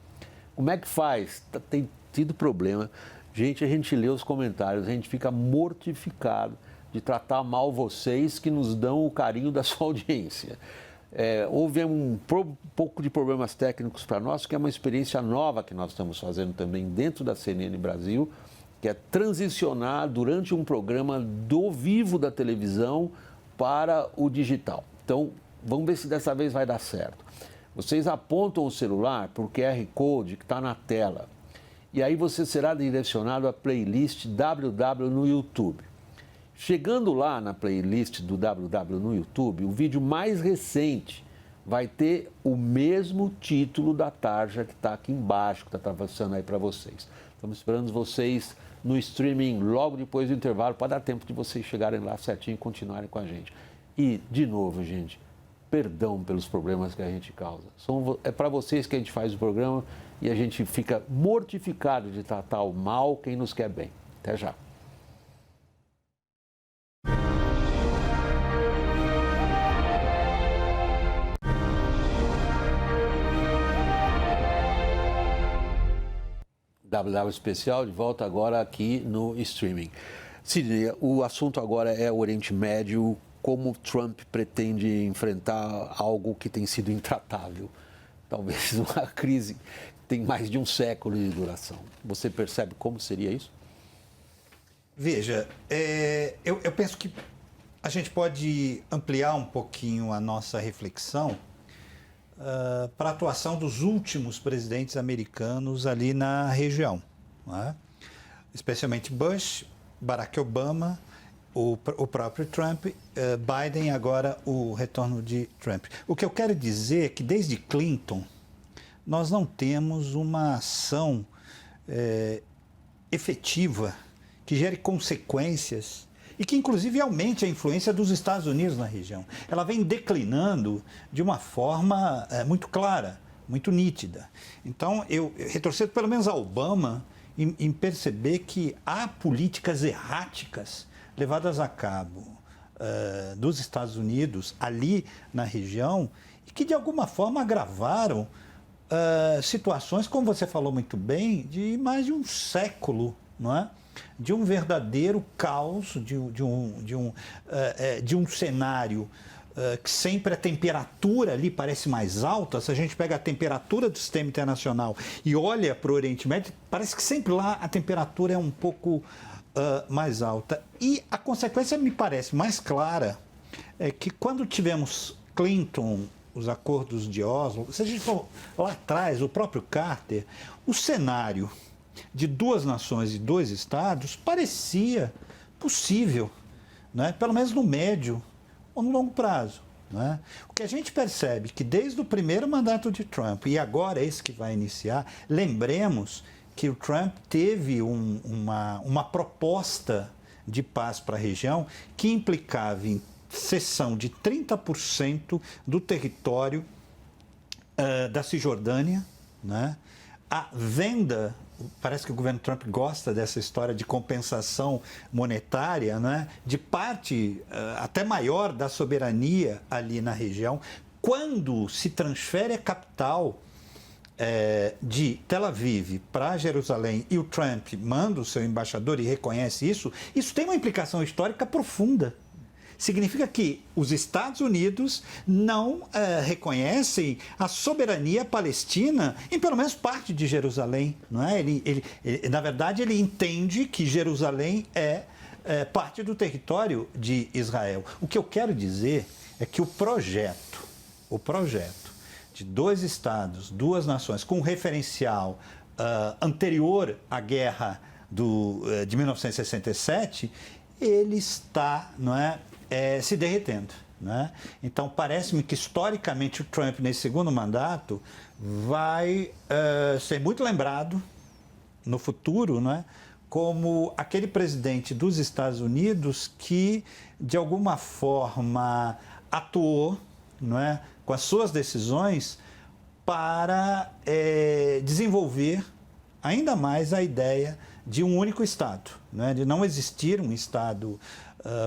Como é que faz? Tem tido problema. Gente, a gente lê os comentários, a gente fica mortificado de tratar mal vocês que nos dão o carinho da sua audiência. Houve um pouco de problemas técnicos para nós, que é uma experiência nova que nós estamos fazendo também dentro da CNN Brasil, que é transicionar durante um programa do vivo da televisão para o digital. Então, vamos ver se dessa vez vai dar certo. Vocês apontam o celular para o QR Code que está na tela. E aí você será direcionado à playlist WW no YouTube. Chegando lá na playlist do WW no YouTube, o vídeo mais recente vai ter o mesmo título da tarja que está aqui embaixo, que está passando aí para vocês. Estamos esperando vocês no streaming logo depois do intervalo, para dar tempo de vocês chegarem lá certinho e continuarem com a gente. E, de novo, gente, perdão pelos problemas que a gente causa. É para vocês que a gente faz o programa e a gente fica mortificado de tratar o mal quem nos quer bem. Até já. WW Especial, de volta agora aqui no streaming. Sidney, o assunto agora é o Oriente Médio. Como Trump pretende enfrentar algo que tem sido intratável? Talvez uma crise que tem mais de um século de duração. Você percebe como seria isso? Veja, eu penso que a gente pode ampliar um pouquinho a nossa reflexão para a atuação dos últimos presidentes americanos ali na região, não é? Especialmente Bush, Barack Obama, o próprio Trump, Biden e agora o retorno de Trump. O que eu quero dizer é que desde Clinton nós não temos uma ação efetiva que gere consequências e que inclusive aumente a influência dos Estados Unidos na região. Ela vem declinando de uma forma muito clara, muito nítida. Então eu retrocedo pelo menos a Obama em perceber que há políticas erráticas levadas a cabo dos Estados Unidos ali na região e que de alguma forma agravaram situações, como você falou muito bem, de mais de um século, não é? De um verdadeiro caos, de um cenário que sempre a temperatura ali parece mais alta. Se a gente pega a temperatura do sistema internacional e olha para o Oriente Médio, parece que sempre lá a temperatura é um pouco mais alta. E a consequência me parece mais clara é que quando tivemos Clinton, os acordos de Oslo, se a gente for lá atrás, o próprio Carter, o cenário de duas nações e dois estados parecia possível, né? Pelo menos no médio ou no longo prazo. Né? O que a gente percebe que desde o primeiro mandato de Trump e agora esse que vai iniciar, lembremos que o Trump teve uma proposta de paz para a região que implicava em cessão de 30% do território da Cisjordânia, né? A venda, parece que o governo Trump gosta dessa história de compensação monetária, né? De parte até maior da soberania ali na região. Quando se transfere a capital de Tel Aviv para Jerusalém e o Trump manda o seu embaixador e reconhece isso, isso tem uma implicação histórica profunda. Significa que os Estados Unidos não reconhecem a soberania palestina em pelo menos parte de Jerusalém. Não é? Na verdade, ele entende que Jerusalém é parte do território de Israel. O que eu quero dizer é que o projeto de dois estados, duas nações, com um referencial anterior à guerra de 1967, ele está, não é, se derretendo. Né? Então, parece-me que, historicamente, o Trump, nesse segundo mandato, vai ser muito lembrado no futuro, né? Como aquele presidente dos Estados Unidos que, de alguma forma, atuou, não é, com as suas decisões para desenvolver ainda mais a ideia de um único Estado, né? De não existir um Estado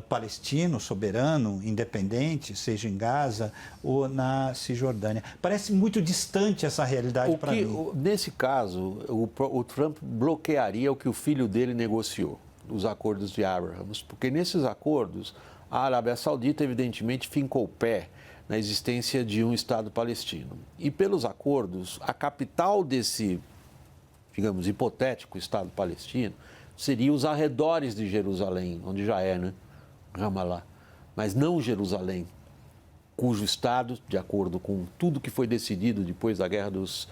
palestino, soberano, independente, seja em Gaza ou na Cisjordânia. Parece muito distante essa realidade para mim. Nesse caso, o Trump bloquearia o que o filho dele negociou, os acordos de Abraham, porque nesses acordos a Arábia Saudita evidentemente fincou o pé na existência de um Estado palestino. E pelos acordos, a capital desse, digamos, hipotético Estado palestino seria os arredores de Jerusalém, onde já é, né? Ramallah, mas não Jerusalém, cujo Estado, de acordo com tudo que foi decidido depois da Guerra dos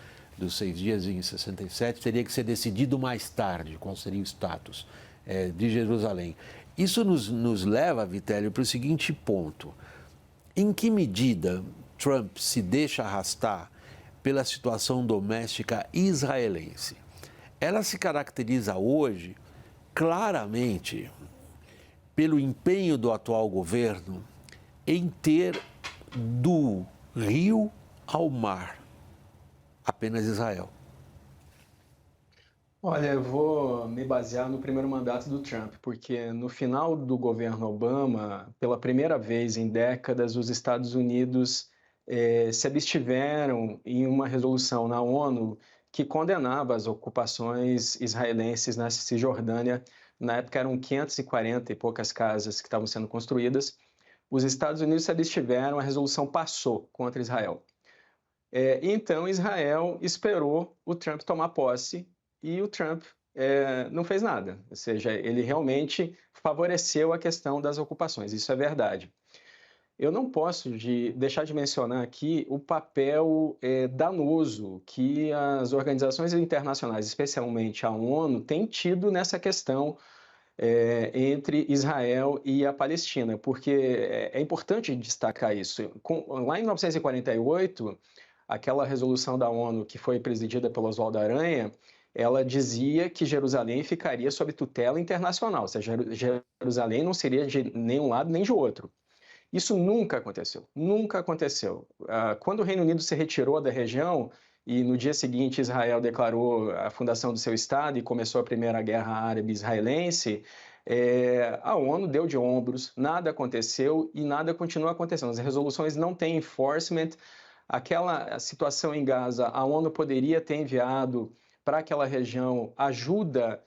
6 Dias em 67, teria que ser decidido mais tarde, qual seria o status de Jerusalém. Isso nos leva, Vitélio, para o seguinte ponto: em que medida Trump se deixa arrastar pela situação doméstica israelense? Ela se caracteriza hoje claramente pelo empenho do atual governo em ter do rio ao mar apenas Israel. Olha, eu vou me basear no primeiro mandato do Trump, porque no final do governo Obama, pela primeira vez em décadas, os Estados Unidos se abstiveram em uma resolução na ONU que condenava as ocupações israelenses na Cisjordânia na época eram 540 e poucas casas que estavam sendo construídas. Os Estados Unidos se abstiveram, a resolução passou contra Israel. Então, Israel esperou o Trump tomar posse e o Trump não fez nada. Ou seja, ele realmente favoreceu a questão das ocupações, isso é verdade. Eu não posso deixar de mencionar aqui o papel danoso que as organizações internacionais, especialmente a ONU, têm tido nessa questão entre Israel e a Palestina, porque é importante destacar isso. Lá em 1948, aquela resolução da ONU que foi presidida pelo Oswaldo Aranha, ela dizia que Jerusalém ficaria sob tutela internacional, ou seja, Jerusalém não seria de nenhum lado nem de outro. Isso nunca aconteceu, nunca aconteceu. Quando o Reino Unido se retirou da região e no dia seguinte Israel declarou a fundação do seu Estado e começou a Primeira Guerra Árabe-Israelense, a ONU deu de ombros, nada aconteceu e nada continua acontecendo. As resoluções não têm enforcement. Aquela situação em Gaza, a ONU poderia ter enviado para aquela região ajuda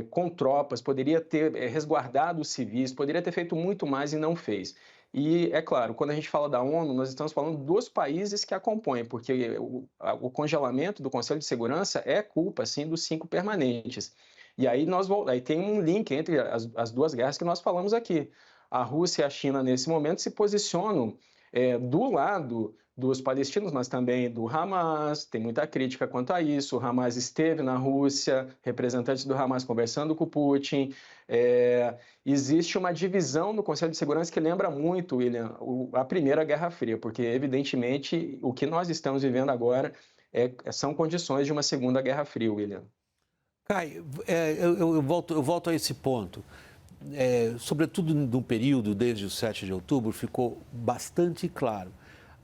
com tropas, poderia ter resguardado os civis, poderia ter feito muito mais e não fez. E, é claro, quando a gente fala da ONU, nós estamos falando dos países que a compõem, porque o congelamento do Conselho de Segurança é culpa, sim, dos 5 permanentes. E aí tem um link entre as duas guerras que nós falamos aqui. A Rússia e a China, nesse momento, se posicionam do lado dos palestinos, mas também do Hamas. Tem muita crítica quanto a isso. O Hamas esteve na Rússia, representantes do Hamas conversando com o Putin. Existe uma divisão no Conselho de Segurança que lembra muito, William, a Primeira Guerra Fria, porque, evidentemente, o que nós estamos vivendo agora são condições de uma Segunda Guerra Fria, William. Kai, eu volto a esse ponto. Sobretudo no período desde o 7 de outubro, ficou bastante claro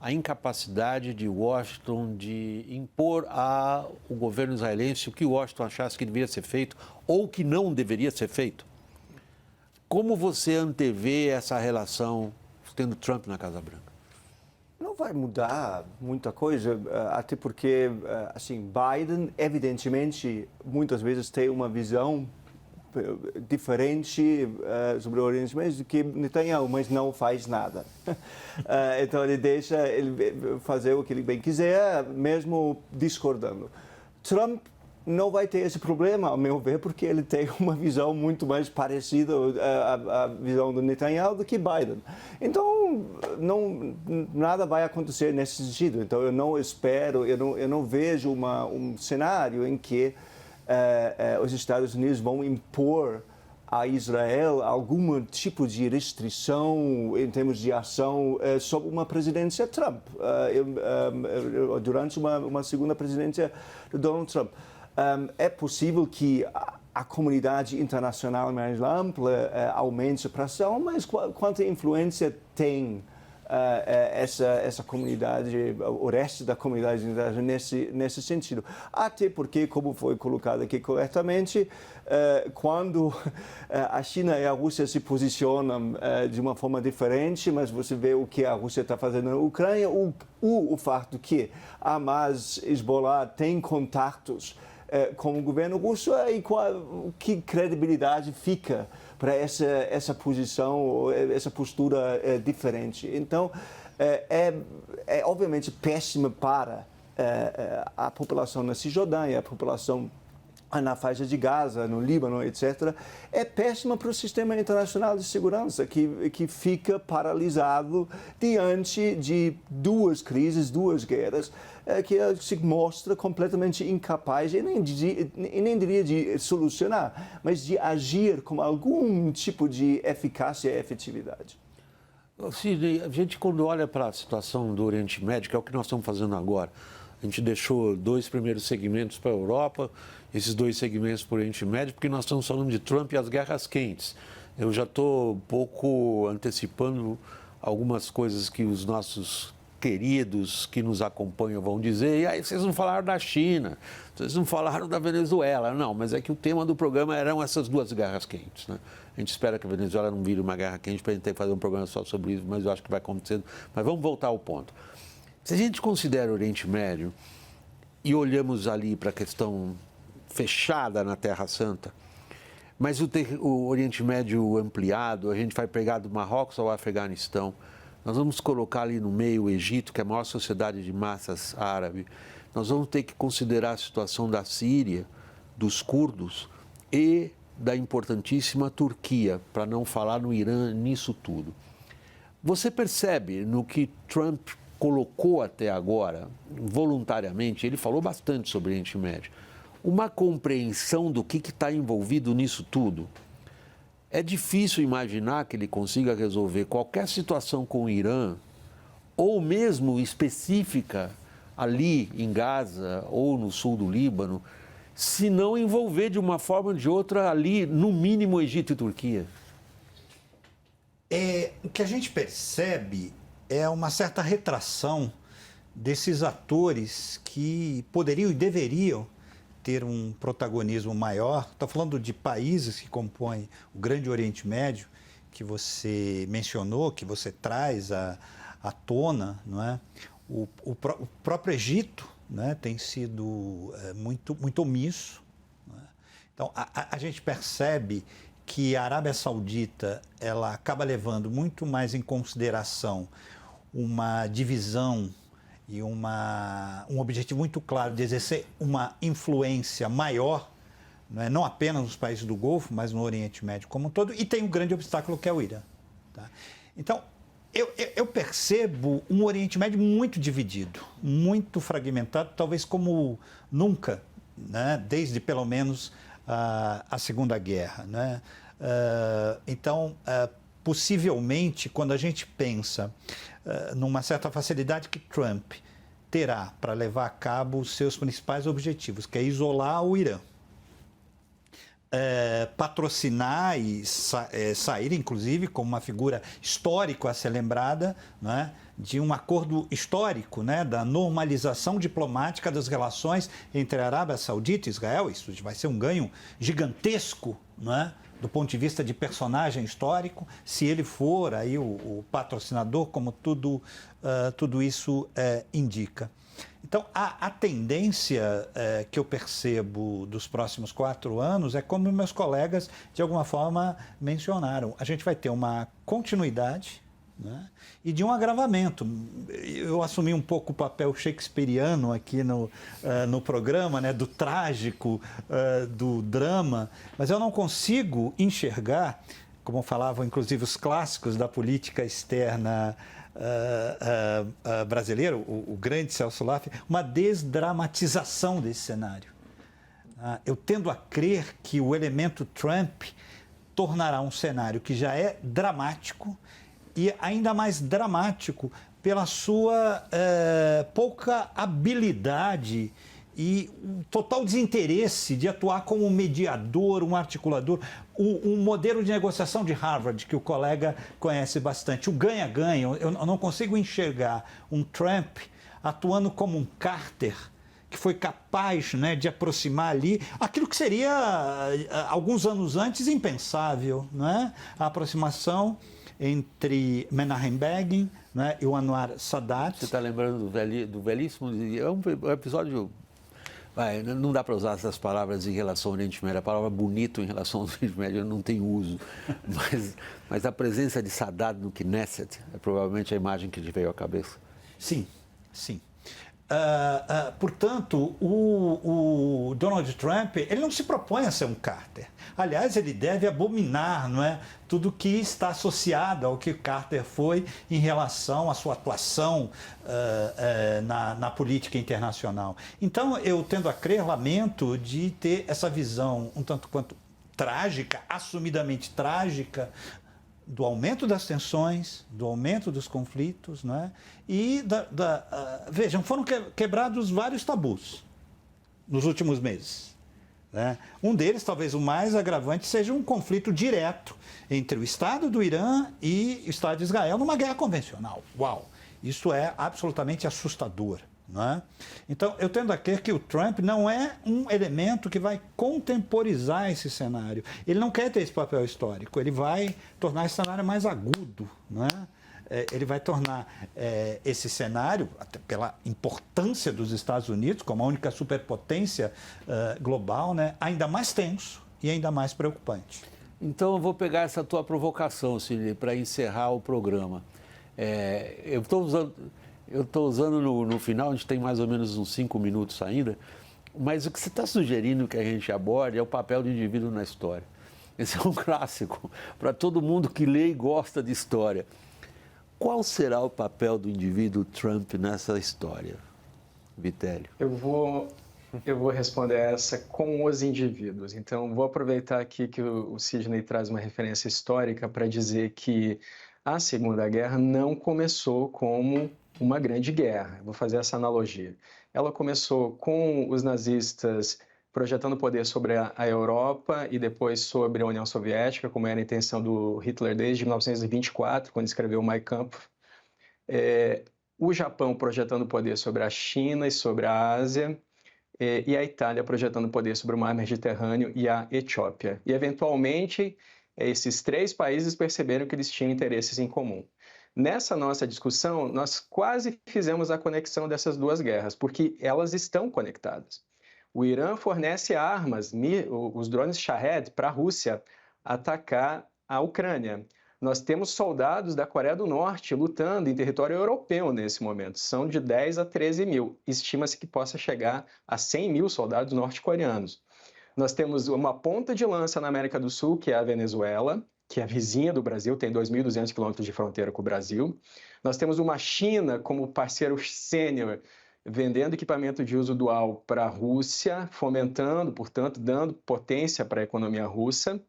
a incapacidade de Washington de impor ao governo israelense o que Washington achasse que deveria ser feito ou que não deveria ser feito. Como você antevê essa relação tendo Trump na Casa Branca? Não vai mudar muita coisa, até porque, assim, Biden, evidentemente, muitas vezes tem uma visão diferente sobre o Oriente Médio do que Netanyahu, mas não faz nada. Então ele deixa ele fazer o que ele bem quiser, mesmo discordando. Trump não vai ter esse problema, ao meu ver, porque ele tem uma visão muito mais parecida à visão do Netanyahu do que Biden. Então, nada vai acontecer nesse sentido. Então, eu não espero, eu não vejo um cenário em que os Estados Unidos vão impor a Israel algum tipo de restrição em termos de ação sob uma presidência Trump, durante uma segunda presidência de Donald Trump. É possível que a comunidade internacional mais ampla aumente a pressão, mas quanta influência tem essa comunidade, o resto da comunidade nesse sentido? Até porque, como foi colocado aqui corretamente, quando a China e a Rússia se posicionam de uma forma diferente, mas você vê o que a Rússia está fazendo na Ucrânia, o fato que Hamas e Hezbollah têm contatos com o governo russo, e que credibilidade fica para essa posição, essa postura diferente. Então, é obviamente péssima para a população na Cisjordânia, a população na faixa de Gaza, no Líbano, etc. É péssima para o sistema internacional de segurança, que fica paralisado diante de duas crises, duas guerras, que se mostra completamente incapaz, e nem diria de solucionar, mas de agir com algum tipo de eficácia e efetividade. Sidney, a gente quando olha para a situação do Oriente Médio, que é o que nós estamos fazendo agora, a gente deixou 2 primeiros segmentos para a Europa, esses 2 segmentos para o Oriente Médio, porque nós estamos falando de Trump e as guerras quentes. Eu já estou um pouco antecipando algumas coisas que os nossos queridos que nos acompanham vão dizer. E aí, vocês não falaram da China, vocês não falaram da Venezuela. Não, mas é que o tema do programa eram essas 2 guerras quentes, né? A gente espera que a Venezuela não vire uma guerra quente para a gente ter que fazer um programa só sobre isso, mas eu acho que vai acontecer. Mas vamos voltar ao ponto. Se a gente considera o Oriente Médio e olhamos ali para a questão fechada na Terra Santa, Mas o Oriente Médio ampliado, a gente vai pegar do Marrocos ao Afeganistão, nós vamos colocar ali no meio o Egito, que é a maior sociedade de massas árabe, nós vamos ter que considerar a situação da Síria, dos curdos e da importantíssima Turquia, para não falar no Irã nisso tudo. Você percebe no que Trump colocou até agora, voluntariamente, ele falou bastante sobre o Oriente Médio, uma compreensão do que está envolvido nisso tudo? É difícil imaginar que ele consiga resolver qualquer situação com o Irã, ou mesmo específica ali em Gaza ou no sul do Líbano, se não envolver de uma forma ou de outra ali, no mínimo, Egito e Turquia. O que a gente percebe é uma certa retração desses atores que poderiam e deveriam ter um protagonismo maior. Estou falando de países que compõem o Grande Oriente Médio, que você mencionou, que você traz à tona, não é? O próprio Egito, né, tem sido muito omisso. Não é? Então, a gente percebe que a Arábia Saudita ela acaba levando muito mais em consideração uma divisão e um objetivo muito claro de exercer uma influência maior, não apenas nos países do Golfo, mas no Oriente Médio como um todo, e tem um grande obstáculo que é o Irã. Tá? Então, eu percebo um Oriente Médio muito dividido, muito fragmentado, talvez como nunca, né? Desde pelo menos a Segunda Guerra. Né? Então, possivelmente, quando a gente pensa numa certa facilidade que Trump terá para levar a cabo os seus principais objetivos, que é isolar o Irã, patrocinar e sair, inclusive, como uma figura histórica a ser lembrada, né, de um acordo histórico, né, da normalização diplomática das relações entre a Arábia Saudita e Israel. Isso vai ser um ganho gigantesco, né, do ponto de vista de personagem histórico, se ele for aí o patrocinador, como tudo isso indica. Então, a tendência que eu percebo dos próximos 4 anos é como meus colegas, de alguma forma, mencionaram. A gente vai ter uma continuidade, né, e de um agravamento. Eu assumi um pouco o papel shakespeariano aqui no programa, né, do trágico, do drama, mas eu não consigo enxergar, como falavam inclusive os clássicos da política externa brasileiro, o grande Celso Laffer, uma desdramatização desse cenário. Eu tendo a crer que o elemento Trump tornará um cenário que já é dramático e ainda mais dramático pela sua pouca habilidade e um total desinteresse de atuar como um mediador, um articulador, um modelo de negociação de Harvard, que o colega conhece bastante, o ganha-ganha. Eu não consigo enxergar um Trump atuando como um Carter, que foi capaz, né, de aproximar ali aquilo que seria, alguns anos antes, impensável, né? A aproximação entre Menachem Begin, né, e o Anwar Sadat. Você está lembrando do velhíssimo... É um episódio... não dá para usar essas palavras em relação ao Oriente Médio. A palavra bonito em relação ao Oriente Médio não tem uso. Mas a presença de Sadat no Knesset é provavelmente a imagem que te veio à cabeça. Sim, sim. Portanto, o Donald Trump, ele não se propõe a ser um Carter. Aliás, ele deve abominar, não é, tudo que está associado ao que Carter foi em relação à sua atuação na política internacional. Então, eu tendo a crer, lamento de ter essa visão um tanto quanto trágica, assumidamente trágica, do aumento das tensões, do aumento dos conflitos, não é? E, vejam, foram quebrados vários tabus nos últimos meses. Né? Um deles, talvez o mais agravante, seja um conflito direto entre o Estado do Irã e o Estado de Israel numa guerra convencional. Uau! Isso é absolutamente assustador. Não é? Então, eu tendo a crer que o Trump não é um elemento que vai contemporizar esse cenário. Ele não quer ter esse papel histórico, ele vai tornar esse cenário mais agudo. Não é? Ele vai tornar esse cenário, até pela importância dos Estados Unidos, como a única superpotência global, né, ainda mais tenso, e ainda mais preocupante. Então, eu vou pegar essa tua provocação, Sidney, para encerrar o programa. Eu estou usando no final, a gente tem mais ou menos uns 5 minutos ainda, mas o que você está sugerindo que a gente aborde é o papel do indivíduo na história. Esse é um clássico para todo mundo que lê e gosta de história. Qual será o papel do indivíduo Trump nessa história, Vitélio? Eu vou responder essa com os indivíduos. Então, vou aproveitar aqui que o Sidney traz uma referência histórica para dizer que a Segunda Guerra não começou como uma grande guerra. Vou fazer essa analogia. Ela começou com os nazistas projetando poder sobre a Europa e depois sobre a União Soviética, como era a intenção do Hitler desde 1924, quando escreveu Mein Kampf. O Japão projetando poder sobre a China e sobre a Ásia, e a Itália projetando poder sobre o mar Mediterrâneo e a Etiópia. E, eventualmente, esses 3 países perceberam que eles tinham interesses em comum. Nessa nossa discussão, nós quase fizemos a conexão dessas 2 guerras, porque elas estão conectadas. O Irã fornece armas, os drones Shahed, para a Rússia atacar a Ucrânia. Nós temos soldados da Coreia do Norte lutando em território europeu nesse momento. São de 10 a 13 mil. Estima-se que possa chegar a 100 mil soldados norte-coreanos. Nós temos uma ponta de lança na América do Sul, que é a Venezuela, que é vizinha do Brasil, tem 2.200 quilômetros de fronteira com o Brasil. Nós temos uma China como parceiro sênior, vendendo equipamento de uso dual para a Rússia, fomentando, portanto, dando potência para a economia russa.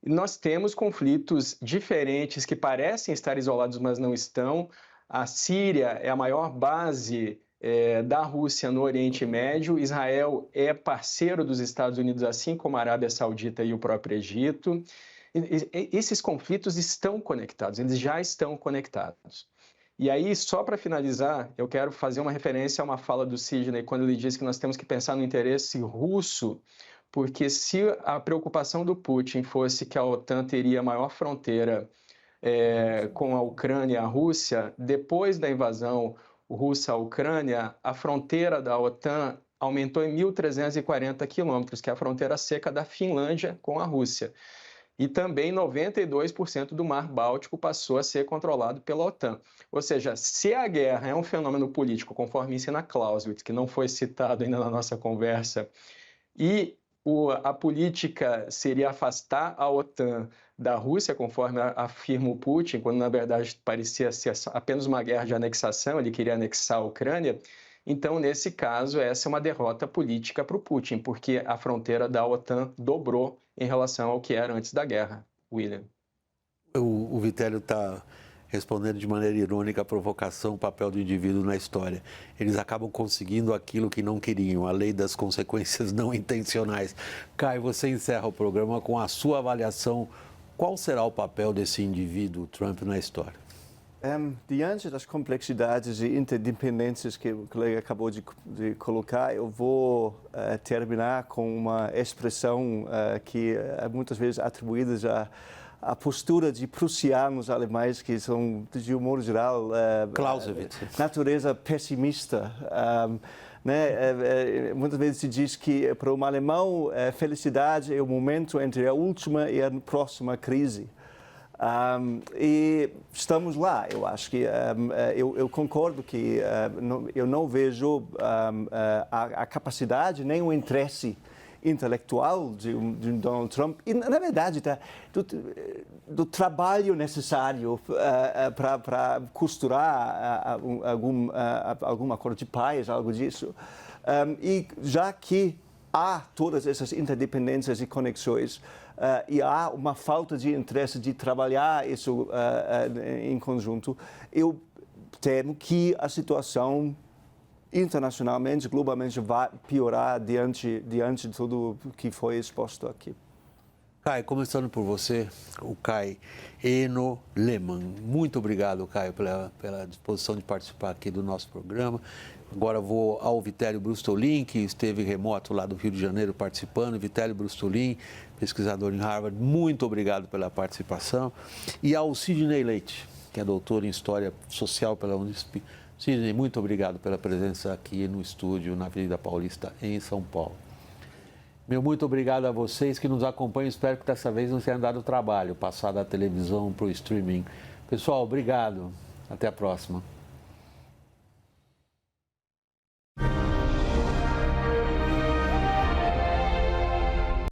E nós temos conflitos diferentes que parecem estar isolados, mas não estão. A Síria é a maior base da Rússia no Oriente Médio. Israel é parceiro dos Estados Unidos, assim como a Arábia Saudita e o próprio Egito. Esses conflitos estão conectados, eles já estão conectados. E aí, só para finalizar, eu quero fazer uma referência a uma fala do Sidney, quando ele diz que nós temos que pensar no interesse russo, porque se a preocupação do Putin fosse que a OTAN teria a maior fronteira com a Ucrânia e a Rússia, depois da invasão russa à Ucrânia, a fronteira da OTAN aumentou em 1.340 quilômetros, que é a fronteira seca da Finlândia com a Rússia. E também 92% do Mar Báltico passou a ser controlado pela OTAN. Ou seja, se a guerra é um fenômeno político, conforme ensina Clausewitz, que não foi citado ainda na nossa conversa, e a política seria afastar a OTAN da Rússia, conforme afirma o Putin, quando na verdade parecia ser apenas uma guerra de anexação, ele queria anexar a Ucrânia. Então, nesse caso, essa é uma derrota política para o Putin, porque a fronteira da OTAN dobrou em relação ao que era antes da guerra, William. O Vitélio está respondendo de maneira irônica a provocação, o papel do indivíduo na história. Eles acabam conseguindo aquilo que não queriam, a lei das consequências não intencionais. Caio, você encerra o programa com a sua avaliação. Qual será o papel desse indivíduo Trump na história? Diante das complexidades e interdependências que o colega acabou de colocar, eu vou terminar com uma expressão que é muitas vezes atribuída à postura de prussianos alemães, que são, de um modo geral, Clausewitz. Natureza pessimista. Muitas vezes se diz que para um alemão, felicidade é o momento entre a última e a próxima crise. E estamos lá. Eu acho que eu concordo que eu não vejo a capacidade nem o interesse intelectual de Donald Trump e, na verdade, do trabalho necessário para costurar algum acordo de paz, algo disso. E já que há todas essas interdependências e conexões, e há uma falta de interesse de trabalhar isso em conjunto, eu temo que a situação internacionalmente, globalmente, vai piorar diante de tudo que foi exposto aqui. Caio, começando por você, o Kai Eno Lehmann. Muito obrigado, Caio, pela disposição de participar aqui do nosso programa. Agora vou ao Vitélio Brustolin, que esteve remoto lá do Rio de Janeiro participando. Vitélio Brustolin, pesquisador em Harvard, muito obrigado pela participação. E ao Sidney Leite, que é doutor em História Social pela Unisp. Sidney, muito obrigado pela presença aqui no estúdio, na Avenida Paulista, em São Paulo. Meu muito obrigado a vocês que nos acompanham. Espero que dessa vez não tenha dado trabalho passar da televisão para o streaming. Pessoal, obrigado. Até a próxima.